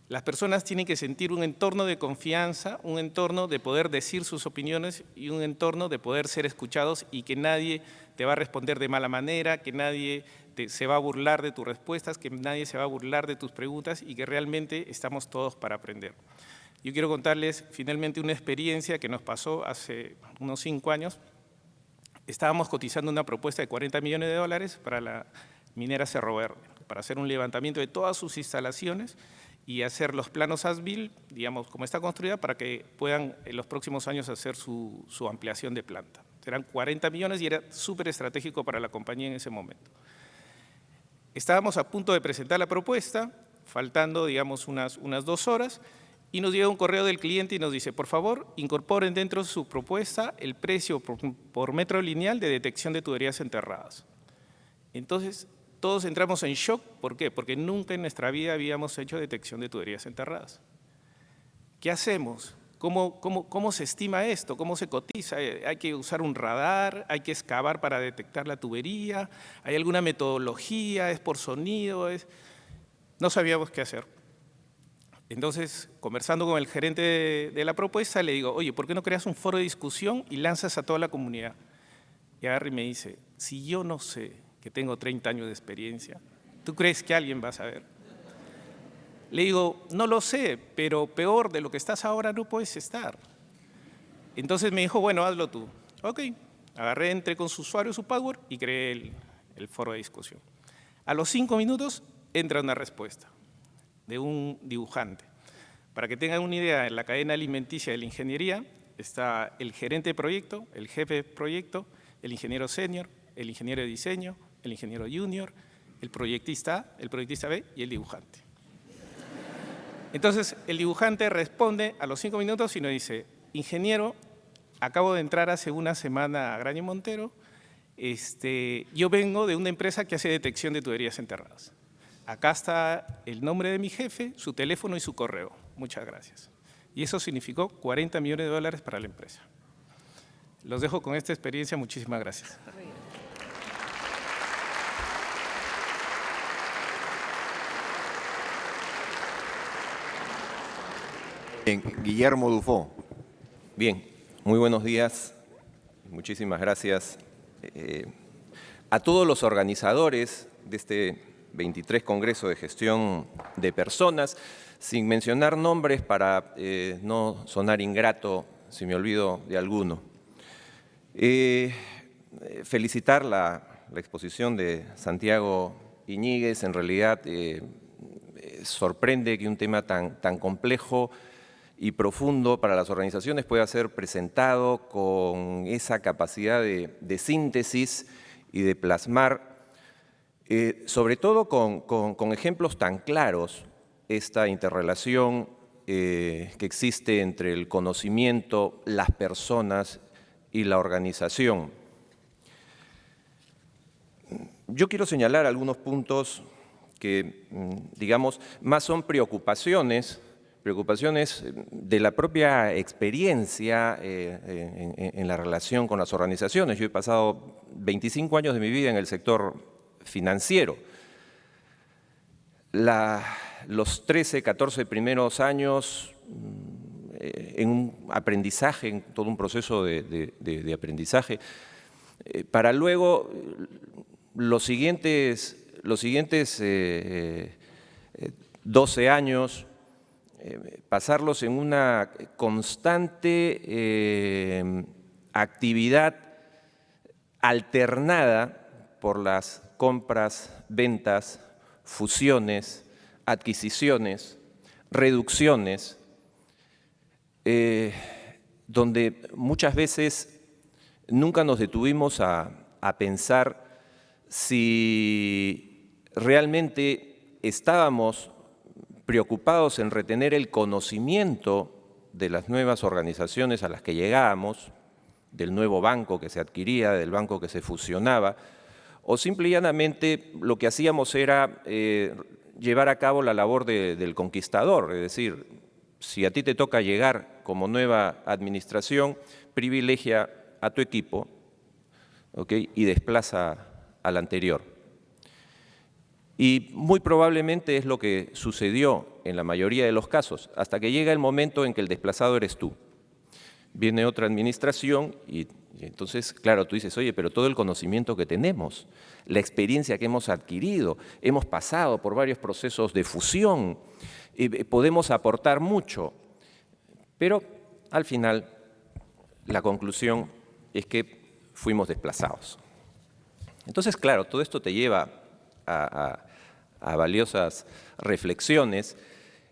Las personas tienen que sentir un entorno de confianza, un entorno de poder decir sus opiniones y un entorno de poder ser escuchados y que nadie te va a responder de mala manera, que nadie se va a burlar de tus respuestas, que nadie se va a burlar de tus preguntas y que realmente estamos todos para aprender. Yo quiero contarles finalmente una experiencia que nos pasó hace unos 5 años. Estábamos cotizando una propuesta de $40 millones para la minera Cerro Verde, para hacer un levantamiento de todas sus instalaciones y hacer los planos as-built, digamos, como está construida, para que puedan en los próximos años hacer su ampliación de planta. Eran 40 millones y era súper estratégico para la compañía en ese momento. Estábamos a punto de presentar la propuesta, faltando, digamos, unas 2 horas, y nos llega un correo del cliente y nos dice, por favor, incorporen dentro de su propuesta el precio por metro lineal de detección de tuberías enterradas. Entonces, todos entramos en shock. ¿Por qué? Porque nunca en nuestra vida habíamos hecho detección de tuberías enterradas. ¿Qué hacemos? ¿Cómo se estima esto? ¿Cómo se cotiza? ¿Hay que usar un radar? ¿Hay que excavar para detectar la tubería? ¿Hay alguna metodología? ¿Es por sonido? No sabíamos qué hacer. Entonces, conversando con el gerente de la propuesta, le digo, oye, ¿por qué no creas un foro de discusión y lanzas a toda la comunidad? Y agarra y me dice, si yo no sé que tengo 30 años de experiencia, ¿tú crees que alguien va a saber? Le digo, no lo sé, pero peor de lo que estás ahora no puedes estar. Entonces me dijo, bueno, hazlo tú. Ok, agarré, entré con su usuario, su password y creé el foro de discusión. A los 5 minutos entra una respuesta de un dibujante. Para que tengan una idea, en la cadena alimenticia de la ingeniería está el gerente de proyecto, el jefe de proyecto, el ingeniero senior, el ingeniero de diseño, el ingeniero junior, el proyectista A, el proyectista B y el dibujante. Entonces, el dibujante responde a los 5 minutos y nos dice, ingeniero, acabo de entrar hace una semana a Graña Montero, yo vengo de una empresa que hace detección de tuberías enterradas. Acá está el nombre de mi jefe, su teléfono y su correo. Muchas gracias. Y eso significó $40 millones para la empresa. Los dejo con esta experiencia. Muchísimas gracias. Bien, Guillermo Dufó. Bien, muy buenos días. Muchísimas gracias a todos los organizadores de este 23 Congreso de Gestión de Personas, sin mencionar nombres para no sonar ingrato si me olvido de alguno. Felicitar la exposición de Santiago Iñiguez, en realidad sorprende que un tema tan complejo y profundo para las organizaciones pueda ser presentado con esa capacidad de síntesis y de plasmar, sobre todo con ejemplos tan claros, esta interrelación que existe entre el conocimiento, las personas y la organización. Yo quiero señalar algunos puntos que, digamos, más son preocupaciones de la propia experiencia en la relación con las organizaciones. Yo he pasado 25 años de mi vida en el sector financiero. Los 13, 14 primeros años en un aprendizaje, en todo un proceso de aprendizaje, para luego los siguientes 12 años pasarlos en una constante actividad alternada por las compras, ventas, fusiones, adquisiciones, reducciones, donde muchas veces nunca nos detuvimos a pensar si realmente estábamos preocupados en retener el conocimiento de las nuevas organizaciones a las que llegábamos, del nuevo banco que se adquiría, del banco que se fusionaba, o simple y llanamente lo que hacíamos era llevar a cabo la labor del conquistador, es decir, si a ti te toca llegar como nueva administración, privilegia a tu equipo, ¿okay? Y desplaza al anterior. Y muy probablemente es lo que sucedió en la mayoría de los casos, hasta que llega el momento en que el desplazado eres tú. Viene otra administración y entonces, claro, tú dices, oye, pero todo el conocimiento que tenemos, la experiencia que hemos adquirido, hemos pasado por varios procesos de fusión, podemos aportar mucho, pero al final la conclusión es que fuimos desplazados. Entonces, claro, todo esto te lleva a valiosas reflexiones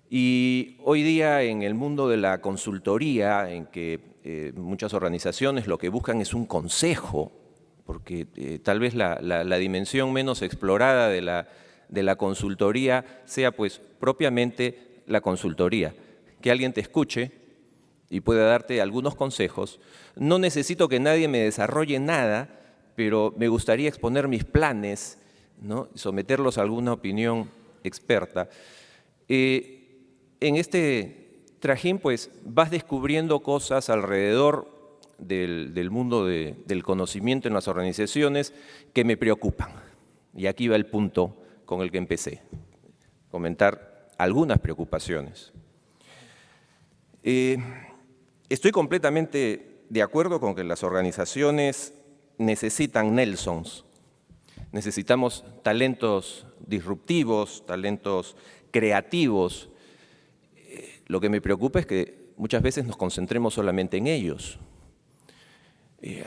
y hoy día en el mundo de la consultoría, en que muchas organizaciones lo que buscan es un consejo, porque tal vez la dimensión menos explorada de la consultoría sea pues propiamente la consultoría, que alguien te escuche y pueda darte algunos consejos. No necesito que nadie me desarrolle nada, pero me gustaría exponer mis planes, ¿no? Someterlos a alguna opinión experta. En este trajín, pues, vas descubriendo cosas alrededor del mundo del conocimiento en las organizaciones que me preocupan. Y aquí va el punto con el que empecé, comentar algunas preocupaciones. Estoy completamente de acuerdo con que las organizaciones necesitan Nelsons. Necesitamos talentos disruptivos, talentos creativos. Lo que me preocupa es que muchas veces nos concentremos solamente en ellos.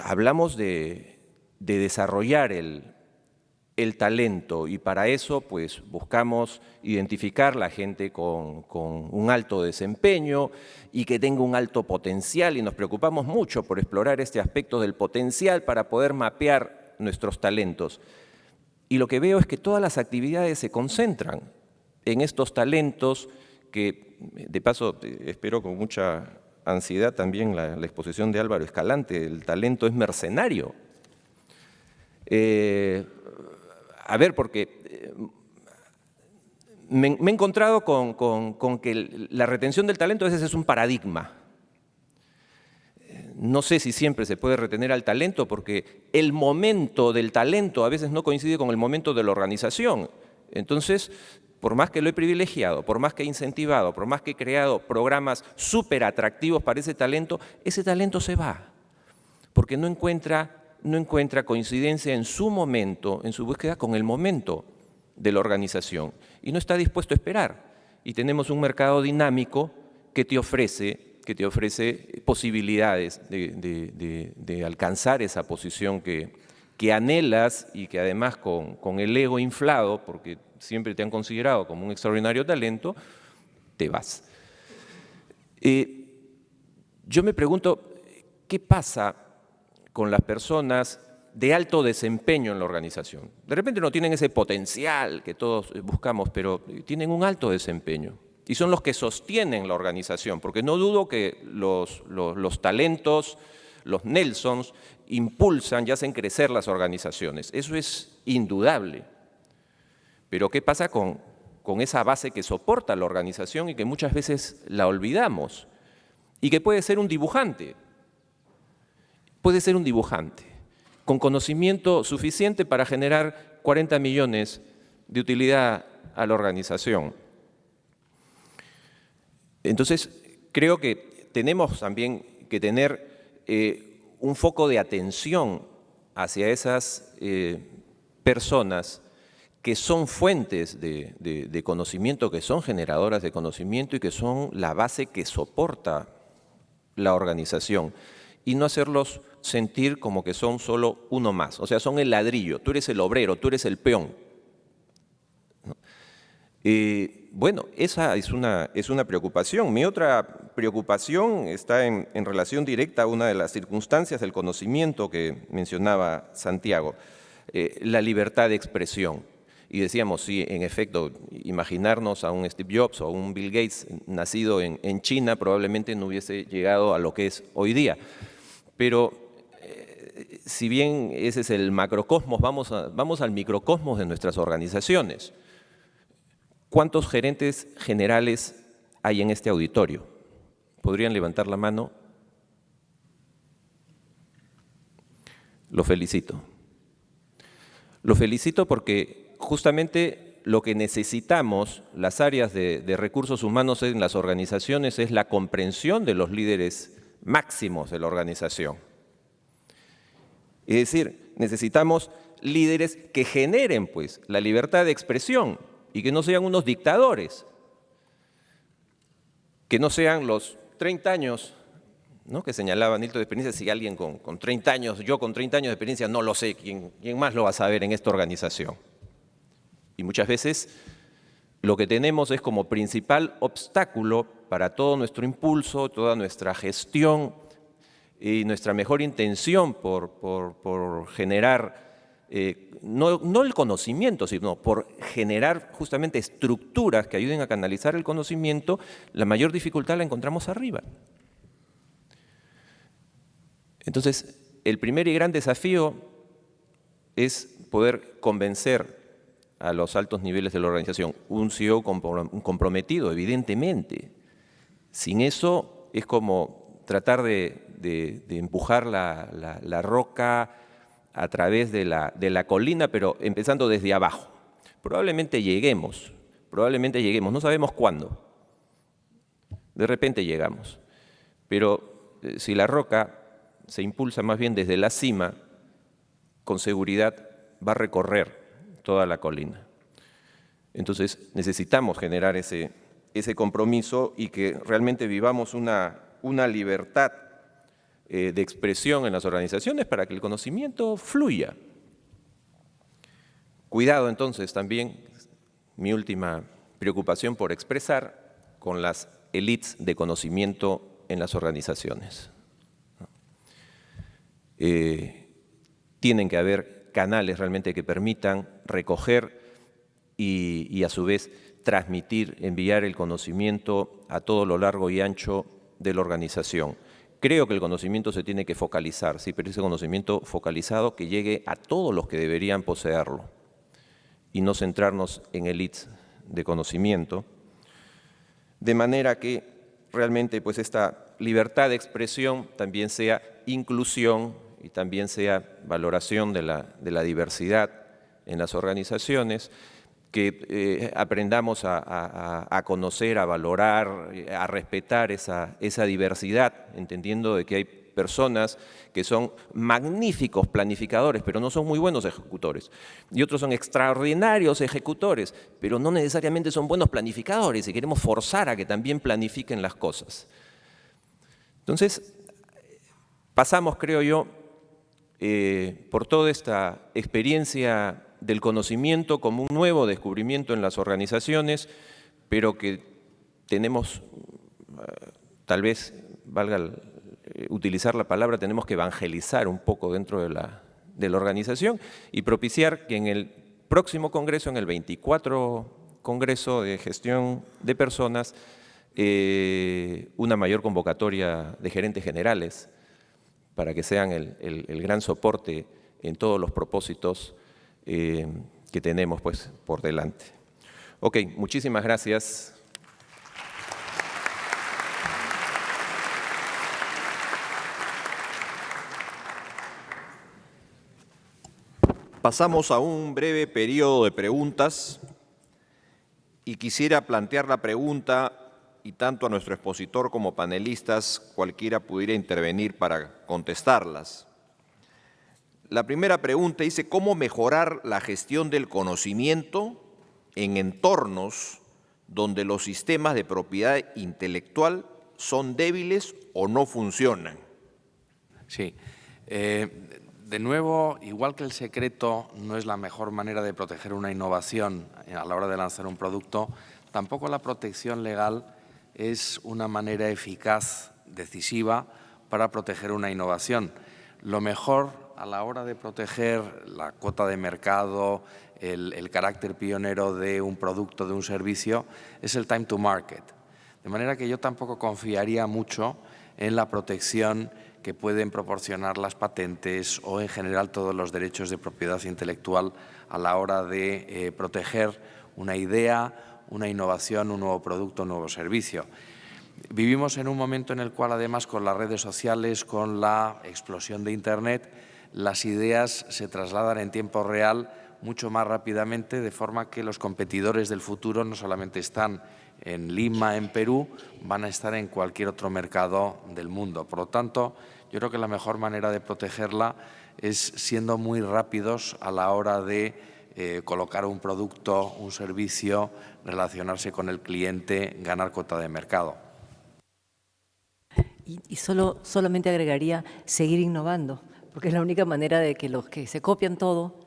Hablamos de desarrollar el talento y para eso pues buscamos identificar la gente con un alto desempeño y que tenga un alto potencial y nos preocupamos mucho por explorar este aspecto del potencial para poder mapear nuestros talentos. Y lo que veo es que todas las actividades se concentran en estos talentos que, de paso, espero con mucha ansiedad también la exposición de Álvaro Escalante, el talento es mercenario. A ver, porque me he encontrado con que la retención del talento a veces es un paradigma. No sé si siempre se puede retener al talento porque el momento del talento a veces no coincide con el momento de la organización. Entonces, por más que lo he privilegiado, por más que he incentivado, por más que he creado programas súper atractivos para ese talento se va, porque no encuentra coincidencia en su momento, en su búsqueda con el momento de la organización y no está dispuesto a esperar. Y tenemos un mercado dinámico que te ofrece posibilidades de alcanzar esa posición que que anhelas y que además con el ego inflado, porque siempre te han considerado como un extraordinario talento, te vas. Yo me pregunto, ¿qué pasa con las personas de alto desempeño en la organización? De repente no tienen ese potencial que todos buscamos, pero tienen un alto desempeño. Y son los que sostienen la organización, porque no dudo que los talentos, los Nelsons, impulsan y hacen crecer las organizaciones. Eso es indudable. Pero ¿qué pasa con esa base que soporta la organización y que muchas veces la olvidamos? Y que puede ser un dibujante. Puede ser un dibujante, con conocimiento suficiente para generar 40 millones de utilidad a la organización. Entonces, creo que tenemos también que tener un foco de atención hacia esas personas que son fuentes de conocimiento, que son generadoras de conocimiento y que son la base que soporta la organización, y no hacerlos sentir como que son solo uno más. O sea, son el ladrillo, tú eres el obrero, tú eres el peón. Bueno, esa es una preocupación. Mi otra preocupación está en relación directa a una de las circunstancias del conocimiento que mencionaba Santiago, la libertad de expresión. Y decíamos, sí, en efecto, imaginarnos a un Steve Jobs o a un Bill Gates nacido en China probablemente no hubiese llegado a lo que es hoy día. Pero si bien ese es el macrocosmos, vamos al microcosmos de nuestras organizaciones. ¿Cuántos gerentes generales hay en este auditorio? ¿Podrían levantar la mano? Lo felicito. Lo felicito porque justamente lo que necesitamos, las áreas de recursos humanos en las organizaciones, es la comprensión de los líderes máximos de la organización. Es decir, necesitamos líderes que generen pues, la libertad de expresión y que no sean unos dictadores, que no sean los 30 años, ¿no?, que señalaba Nilton de experiencia. Si alguien con 30 años, yo con 30 años de experiencia, no lo sé, ¿quién más lo va a saber en esta organización? Y muchas veces lo que tenemos es como principal obstáculo para todo nuestro impulso, toda nuestra gestión y nuestra mejor intención por generar, no el conocimiento, sino por generar justamente estructuras que ayuden a canalizar el conocimiento. La mayor dificultad la encontramos arriba. Entonces, el primer y gran desafío es poder convencer a los altos niveles de la organización. Un CEO comprometido, evidentemente. Sin eso es como tratar de empujar la roca a través de la colina, pero empezando desde abajo. Probablemente lleguemos, no sabemos cuándo. De repente llegamos. Pero si la roca se impulsa más bien desde la cima, con seguridad va a recorrer toda la colina. Entonces necesitamos generar ese compromiso y que realmente vivamos una libertad de expresión en las organizaciones para que el conocimiento fluya. Cuidado entonces también, mi última preocupación por expresar, con las élites de conocimiento en las organizaciones. Tienen que haber canales realmente que permitan recoger y a su vez transmitir, enviar el conocimiento a todo lo largo y ancho de la organización. Creo que el conocimiento se tiene que focalizar, sí, pero ese conocimiento focalizado que llegue a todos los que deberían poseerlo y no centrarnos en élites de conocimiento, de manera que realmente pues, esta libertad de expresión también sea inclusión y también sea valoración de la diversidad en las organizaciones, que aprendamos a conocer, a valorar, a respetar esa diversidad, entendiendo de que hay personas que son magníficos planificadores, pero no son muy buenos ejecutores. Y otros son extraordinarios ejecutores, pero no necesariamente son buenos planificadores y queremos forzar a que también planifiquen las cosas. Entonces, pasamos, creo yo, por toda esta experiencia del conocimiento como un nuevo descubrimiento en las organizaciones, pero que tenemos, tal vez valga utilizar la palabra, tenemos que evangelizar un poco dentro de la organización y propiciar que en el próximo Congreso, en el 24 Congreso de Gestión de Personas, una mayor convocatoria de gerentes generales para que sean el gran soporte en todos los propósitos que tenemos pues, por delante. Ok, muchísimas gracias. Pasamos a un breve periodo de preguntas y quisiera plantear la pregunta y tanto a nuestro expositor como panelistas cualquiera pudiera intervenir para contestarlas. La primera pregunta dice, ¿cómo mejorar la gestión del conocimiento en entornos donde los sistemas de propiedad intelectual son débiles o no funcionan? Sí. De nuevo, igual que el secreto no es la mejor manera de proteger una innovación a la hora de lanzar un producto, tampoco la protección legal es una manera eficaz, decisiva, para proteger una innovación. Lo mejor a la hora de proteger la cuota de mercado, el carácter pionero de un producto, de un servicio, es el time to market. De manera que yo tampoco confiaría mucho en la protección que pueden proporcionar las patentes o en general todos los derechos de propiedad intelectual a la hora de proteger una idea, una innovación, un nuevo producto, un nuevo servicio. Vivimos en un momento en el cual, además, con las redes sociales, con la explosión de Internet, las ideas se trasladan en tiempo real mucho más rápidamente, de forma que los competidores del futuro no solamente están en Lima, en Perú, van a estar en cualquier otro mercado del mundo. Por lo tanto, yo creo que la mejor manera de protegerla es siendo muy rápidos a la hora de colocar un producto, un servicio, relacionarse con el cliente, ganar cuota de mercado. Y solamente agregaría seguir innovando, porque es la única manera de que los que se copian todo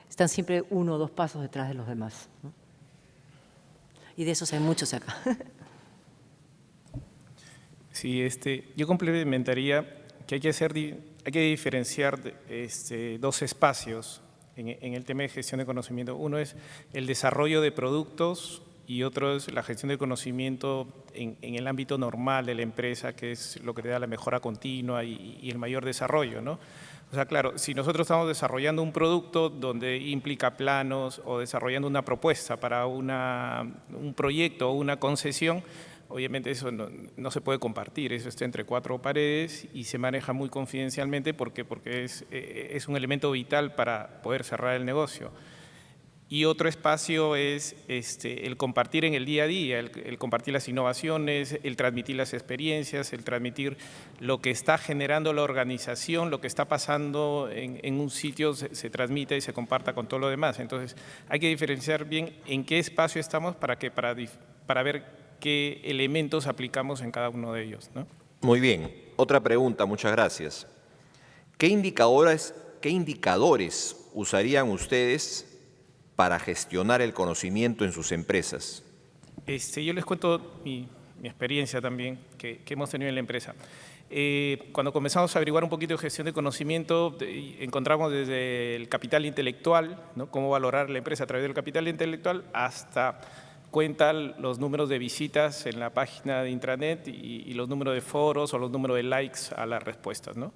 están siempre 1 o 2 pasos detrás de los demás, ¿no? Y de esos hay muchos acá. Sí, yo complementaría que hay que diferenciar 2 espacios en el tema de gestión de conocimiento. Uno es el desarrollo de productos y otro es la gestión de conocimiento en el ámbito normal de la empresa, que es lo que te da la mejora continua y el mayor desarrollo, ¿no? O sea, claro, si nosotros estamos desarrollando un producto donde implica planos o desarrollando una propuesta para un proyecto o una concesión, obviamente eso no se puede compartir, eso está entre 4 paredes y se maneja muy confidencialmente porque es un elemento vital para poder cerrar el negocio. Y otro espacio es el compartir en el día a día, el compartir las innovaciones, el transmitir las experiencias, el transmitir lo que está generando la organización, lo que está pasando en un sitio se transmite y se comparta con todo lo demás. Entonces, hay que diferenciar bien en qué espacio estamos para ver qué elementos aplicamos en cada uno de ellos, ¿no? Muy bien. Otra pregunta, muchas gracias. ¿Qué indicadores usarían ustedes para gestionar el conocimiento en sus empresas? Yo les cuento mi experiencia también que hemos tenido en la empresa. Cuando comenzamos a averiguar un poquito de gestión de conocimiento, encontramos desde el capital intelectual, ¿no? Cómo valorar la empresa a través del capital intelectual, hasta cuenta los números de visitas en la página de intranet y los números de foros o los números de likes a las respuestas, ¿no?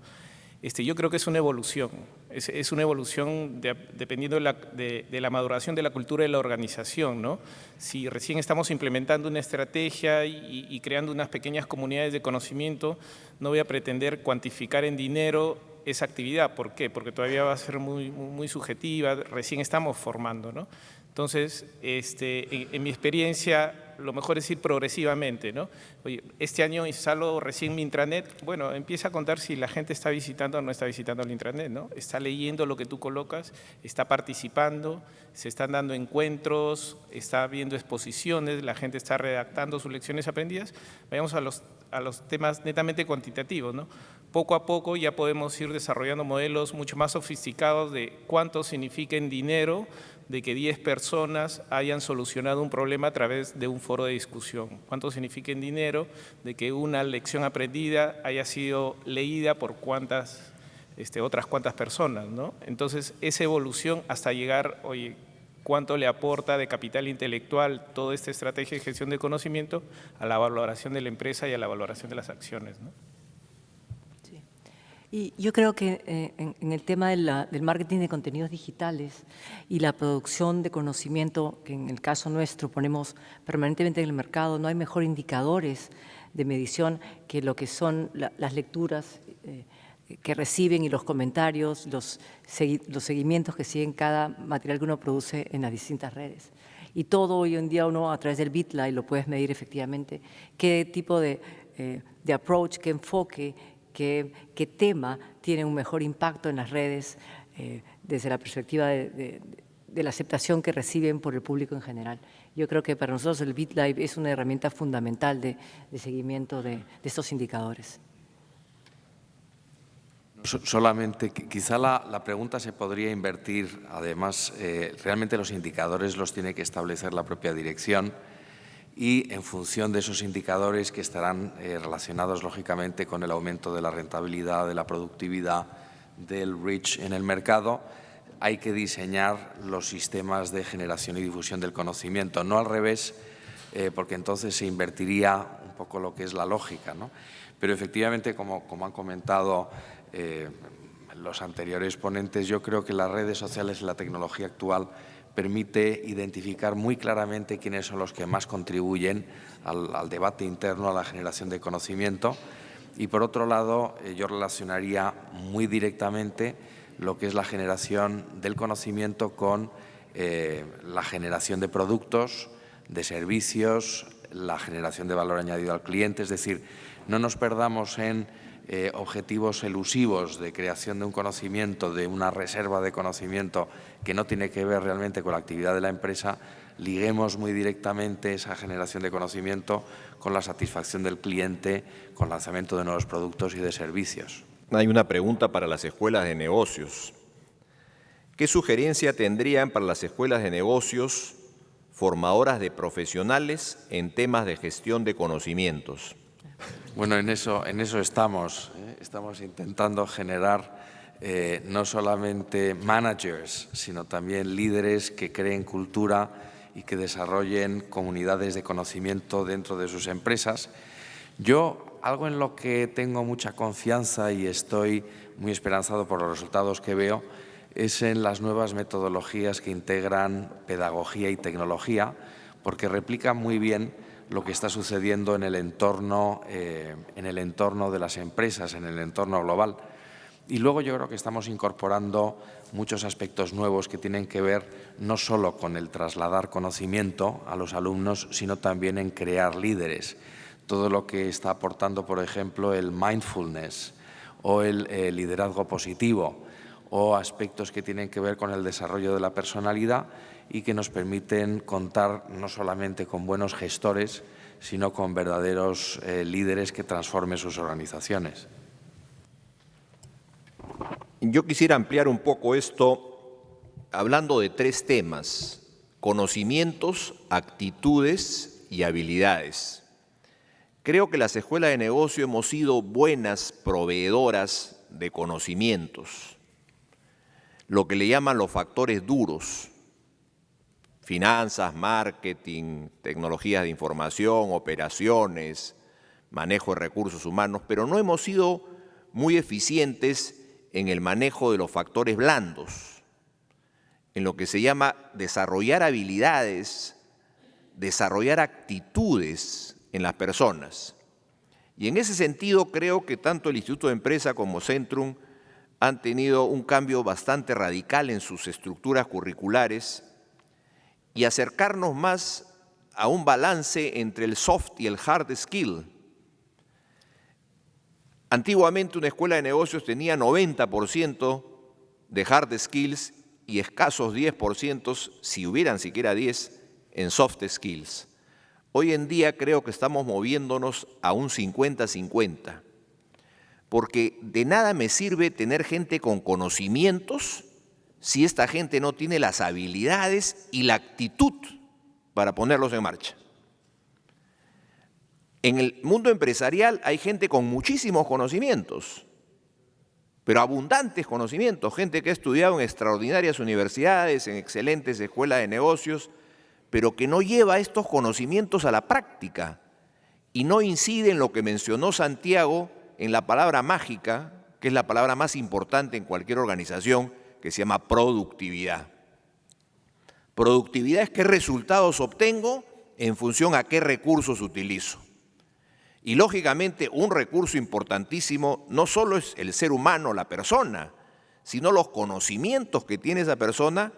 Yo creo que es una evolución, es una evolución dependiendo de la maduración de la cultura de la organización, ¿no? Si recién estamos implementando una estrategia y creando unas pequeñas comunidades de conocimiento, no voy a pretender cuantificar en dinero esa actividad. ¿Por qué? Porque todavía va a ser muy subjetiva, recién estamos formando, ¿no? Entonces, en mi experiencia, lo mejor es ir progresivamente, ¿no? Oye, este año instalo recién mi intranet, bueno, empieza a contar si la gente está visitando o no está visitando el intranet, ¿no? Está leyendo lo que tú colocas, está participando, se están dando encuentros, está viendo exposiciones, la gente está redactando sus lecciones aprendidas. Vayamos a a los temas netamente cuantitativos, ¿no? Poco a poco ya podemos ir desarrollando modelos mucho más sofisticados de cuánto significa en dinero de que 10 personas hayan solucionado un problema a través de un foro de discusión. Cuánto significa en dinero de que una lección aprendida haya sido leída por otras cuantas personas, ¿no? Entonces, esa evolución hasta llegar, oye, cuánto le aporta de capital intelectual toda esta estrategia de gestión de conocimiento a la valoración de la empresa y a la valoración de las acciones, ¿no? Sí. Y yo creo que en el tema del marketing de contenidos digitales y la producción de conocimiento, que en el caso nuestro ponemos permanentemente en el mercado, no hay mejor indicadores de medición que lo que son las lecturas que reciben y los comentarios, los seguimientos que siguen cada material que uno produce en las distintas redes. Y todo hoy en día uno a través del BitLive lo puedes medir efectivamente qué tipo de approach, qué enfoque, qué tema tiene un mejor impacto en las redes desde la perspectiva de la aceptación que reciben por el público en general. Yo creo que para nosotros el BitLive es una herramienta fundamental de seguimiento de estos indicadores. Solamente, quizá la pregunta se podría invertir. Además, realmente los indicadores los tiene que establecer la propia dirección y en función de esos indicadores que estarán relacionados, lógicamente, con el aumento de la rentabilidad, de la productividad, del reach en el mercado, hay que diseñar los sistemas de generación y difusión del conocimiento, no al revés, porque entonces se invertiría un poco lo que es la lógica, ¿no? Pero efectivamente, como han comentado los anteriores ponentes, yo creo que las redes sociales y la tecnología actual permite identificar muy claramente quiénes son los que más contribuyen al debate interno, a la generación de conocimiento. Y por otro lado, yo relacionaría muy directamente lo que es la generación del conocimiento con la generación de productos, de servicios, la generación de valor añadido al cliente. Es decir, no nos perdamos en objetivos elusivos de creación de un conocimiento, de una reserva de conocimiento que no tiene que ver realmente con la actividad de la empresa. Liguemos muy directamente esa generación de conocimiento con la satisfacción del cliente, con el lanzamiento de nuevos productos y de servicios. Hay una pregunta para las escuelas de negocios. ¿Qué sugerencia tendrían para las escuelas de negocios formadoras de profesionales en temas de gestión de conocimientos? Bueno, en eso estamos. Estamos intentando generar no solamente managers, sino también líderes que creen cultura y que desarrollen comunidades de conocimiento dentro de sus empresas. Yo, algo en lo que tengo mucha confianza y estoy muy esperanzado por los resultados que veo, es en las nuevas metodologías que integran pedagogía y tecnología, porque replican muy bien lo que está sucediendo en el entorno de las empresas, en el entorno global. Y luego yo creo que estamos incorporando muchos aspectos nuevos que tienen que ver no solo con el trasladar conocimiento a los alumnos, sino también en crear líderes. Todo lo que está aportando, por ejemplo, el mindfulness o el liderazgo positivo, o aspectos que tienen que ver con el desarrollo de la personalidad y que nos permiten contar no solamente con buenos gestores, sino con verdaderos líderes que transformen sus organizaciones. Yo quisiera ampliar un poco esto hablando de 3 temas: conocimientos, actitudes y habilidades. Creo que las escuelas de negocio hemos sido buenas proveedoras de conocimientos, lo que le llaman los factores duros: finanzas, marketing, tecnologías de información, operaciones, manejo de recursos humanos, pero no hemos sido muy eficientes en el manejo de los factores blandos, en lo que se llama desarrollar habilidades, desarrollar actitudes en las personas. Y en ese sentido creo que tanto el Instituto de Empresa como Centrum han tenido un cambio bastante radical en sus estructuras curriculares y acercarnos más a un balance entre el soft y el hard skill. Antiguamente una escuela de negocios tenía 90% de hard skills y escasos 10%, si hubieran siquiera 10, en soft skills. hoy en día creo que estamos moviéndonos a un 50-50, porque de nada me sirve tener gente con conocimientos si esta gente no tiene las habilidades y la actitud para ponerlos en marcha. En el mundo empresarial hay gente con muchísimos conocimientos, pero abundantes conocimientos, gente que ha estudiado en extraordinarias universidades, en excelentes escuelas de negocios, pero que no lleva estos conocimientos a la práctica y no incide en lo que mencionó Santiago, en la palabra mágica, que es la palabra más importante en cualquier organización, que se llama productividad. Productividad es qué resultados obtengo en función a qué recursos utilizo. Y lógicamente un recurso importantísimo no solo es el ser humano, la persona, sino los conocimientos que tiene esa persona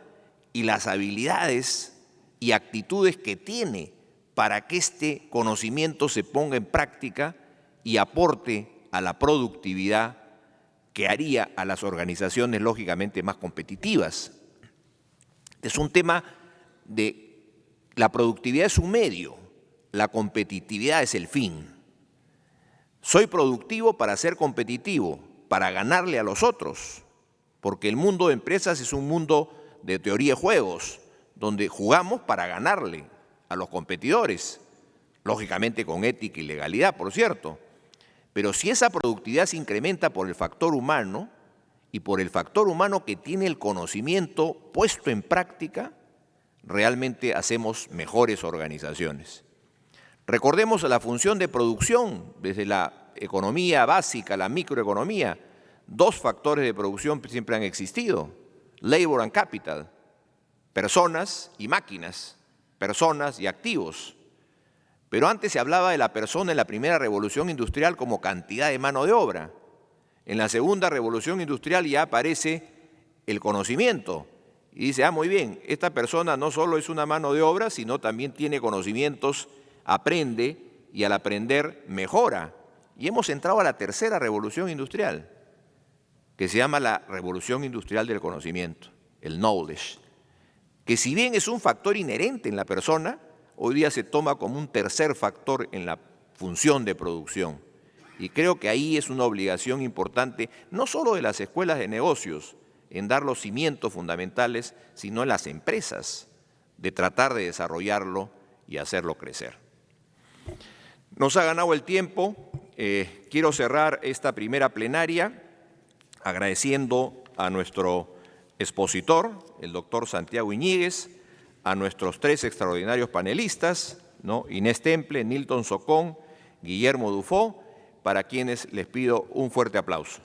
y las habilidades y actitudes que tiene para que este conocimiento se ponga en práctica y aporte a la productividad que haría a las organizaciones lógicamente más competitivas. Es un tema de la productividad es un medio, la competitividad es el fin. Soy productivo para ser competitivo, para ganarle a los otros, porque el mundo de empresas es un mundo de teoría de juegos, donde jugamos para ganarle a los competidores, lógicamente con ética y legalidad, por cierto. Pero si esa productividad se incrementa por el factor humano y por el factor humano que tiene el conocimiento puesto en práctica, realmente hacemos mejores organizaciones. Recordemos la función de producción desde la economía básica, la microeconomía. Dos factores de producción siempre han existido: labor and capital, personas y máquinas, personas y activos. Pero antes se hablaba de la persona en la primera revolución industrial como cantidad de mano de obra. En la segunda revolución industrial ya aparece el conocimiento. Y dice, muy bien, esta persona no solo es una mano de obra, sino también tiene conocimientos, aprende y al aprender mejora. Y hemos entrado a la tercera revolución industrial, que se llama la revolución industrial del conocimiento, el knowledge, que si bien es un factor inherente en la persona, hoy día se toma como un tercer factor en la función de producción. Y creo que ahí es una obligación importante, no solo de las escuelas de negocios, en dar los cimientos fundamentales, sino en las empresas, de tratar de desarrollarlo y hacerlo crecer. Nos ha ganado el tiempo. Quiero cerrar esta primera plenaria agradeciendo a nuestro expositor, el doctor Santiago Iñiguez, a nuestros tres extraordinarios panelistas, Inés Temple, Nilton Socón, Guillermo Dufó, para quienes les pido un fuerte aplauso.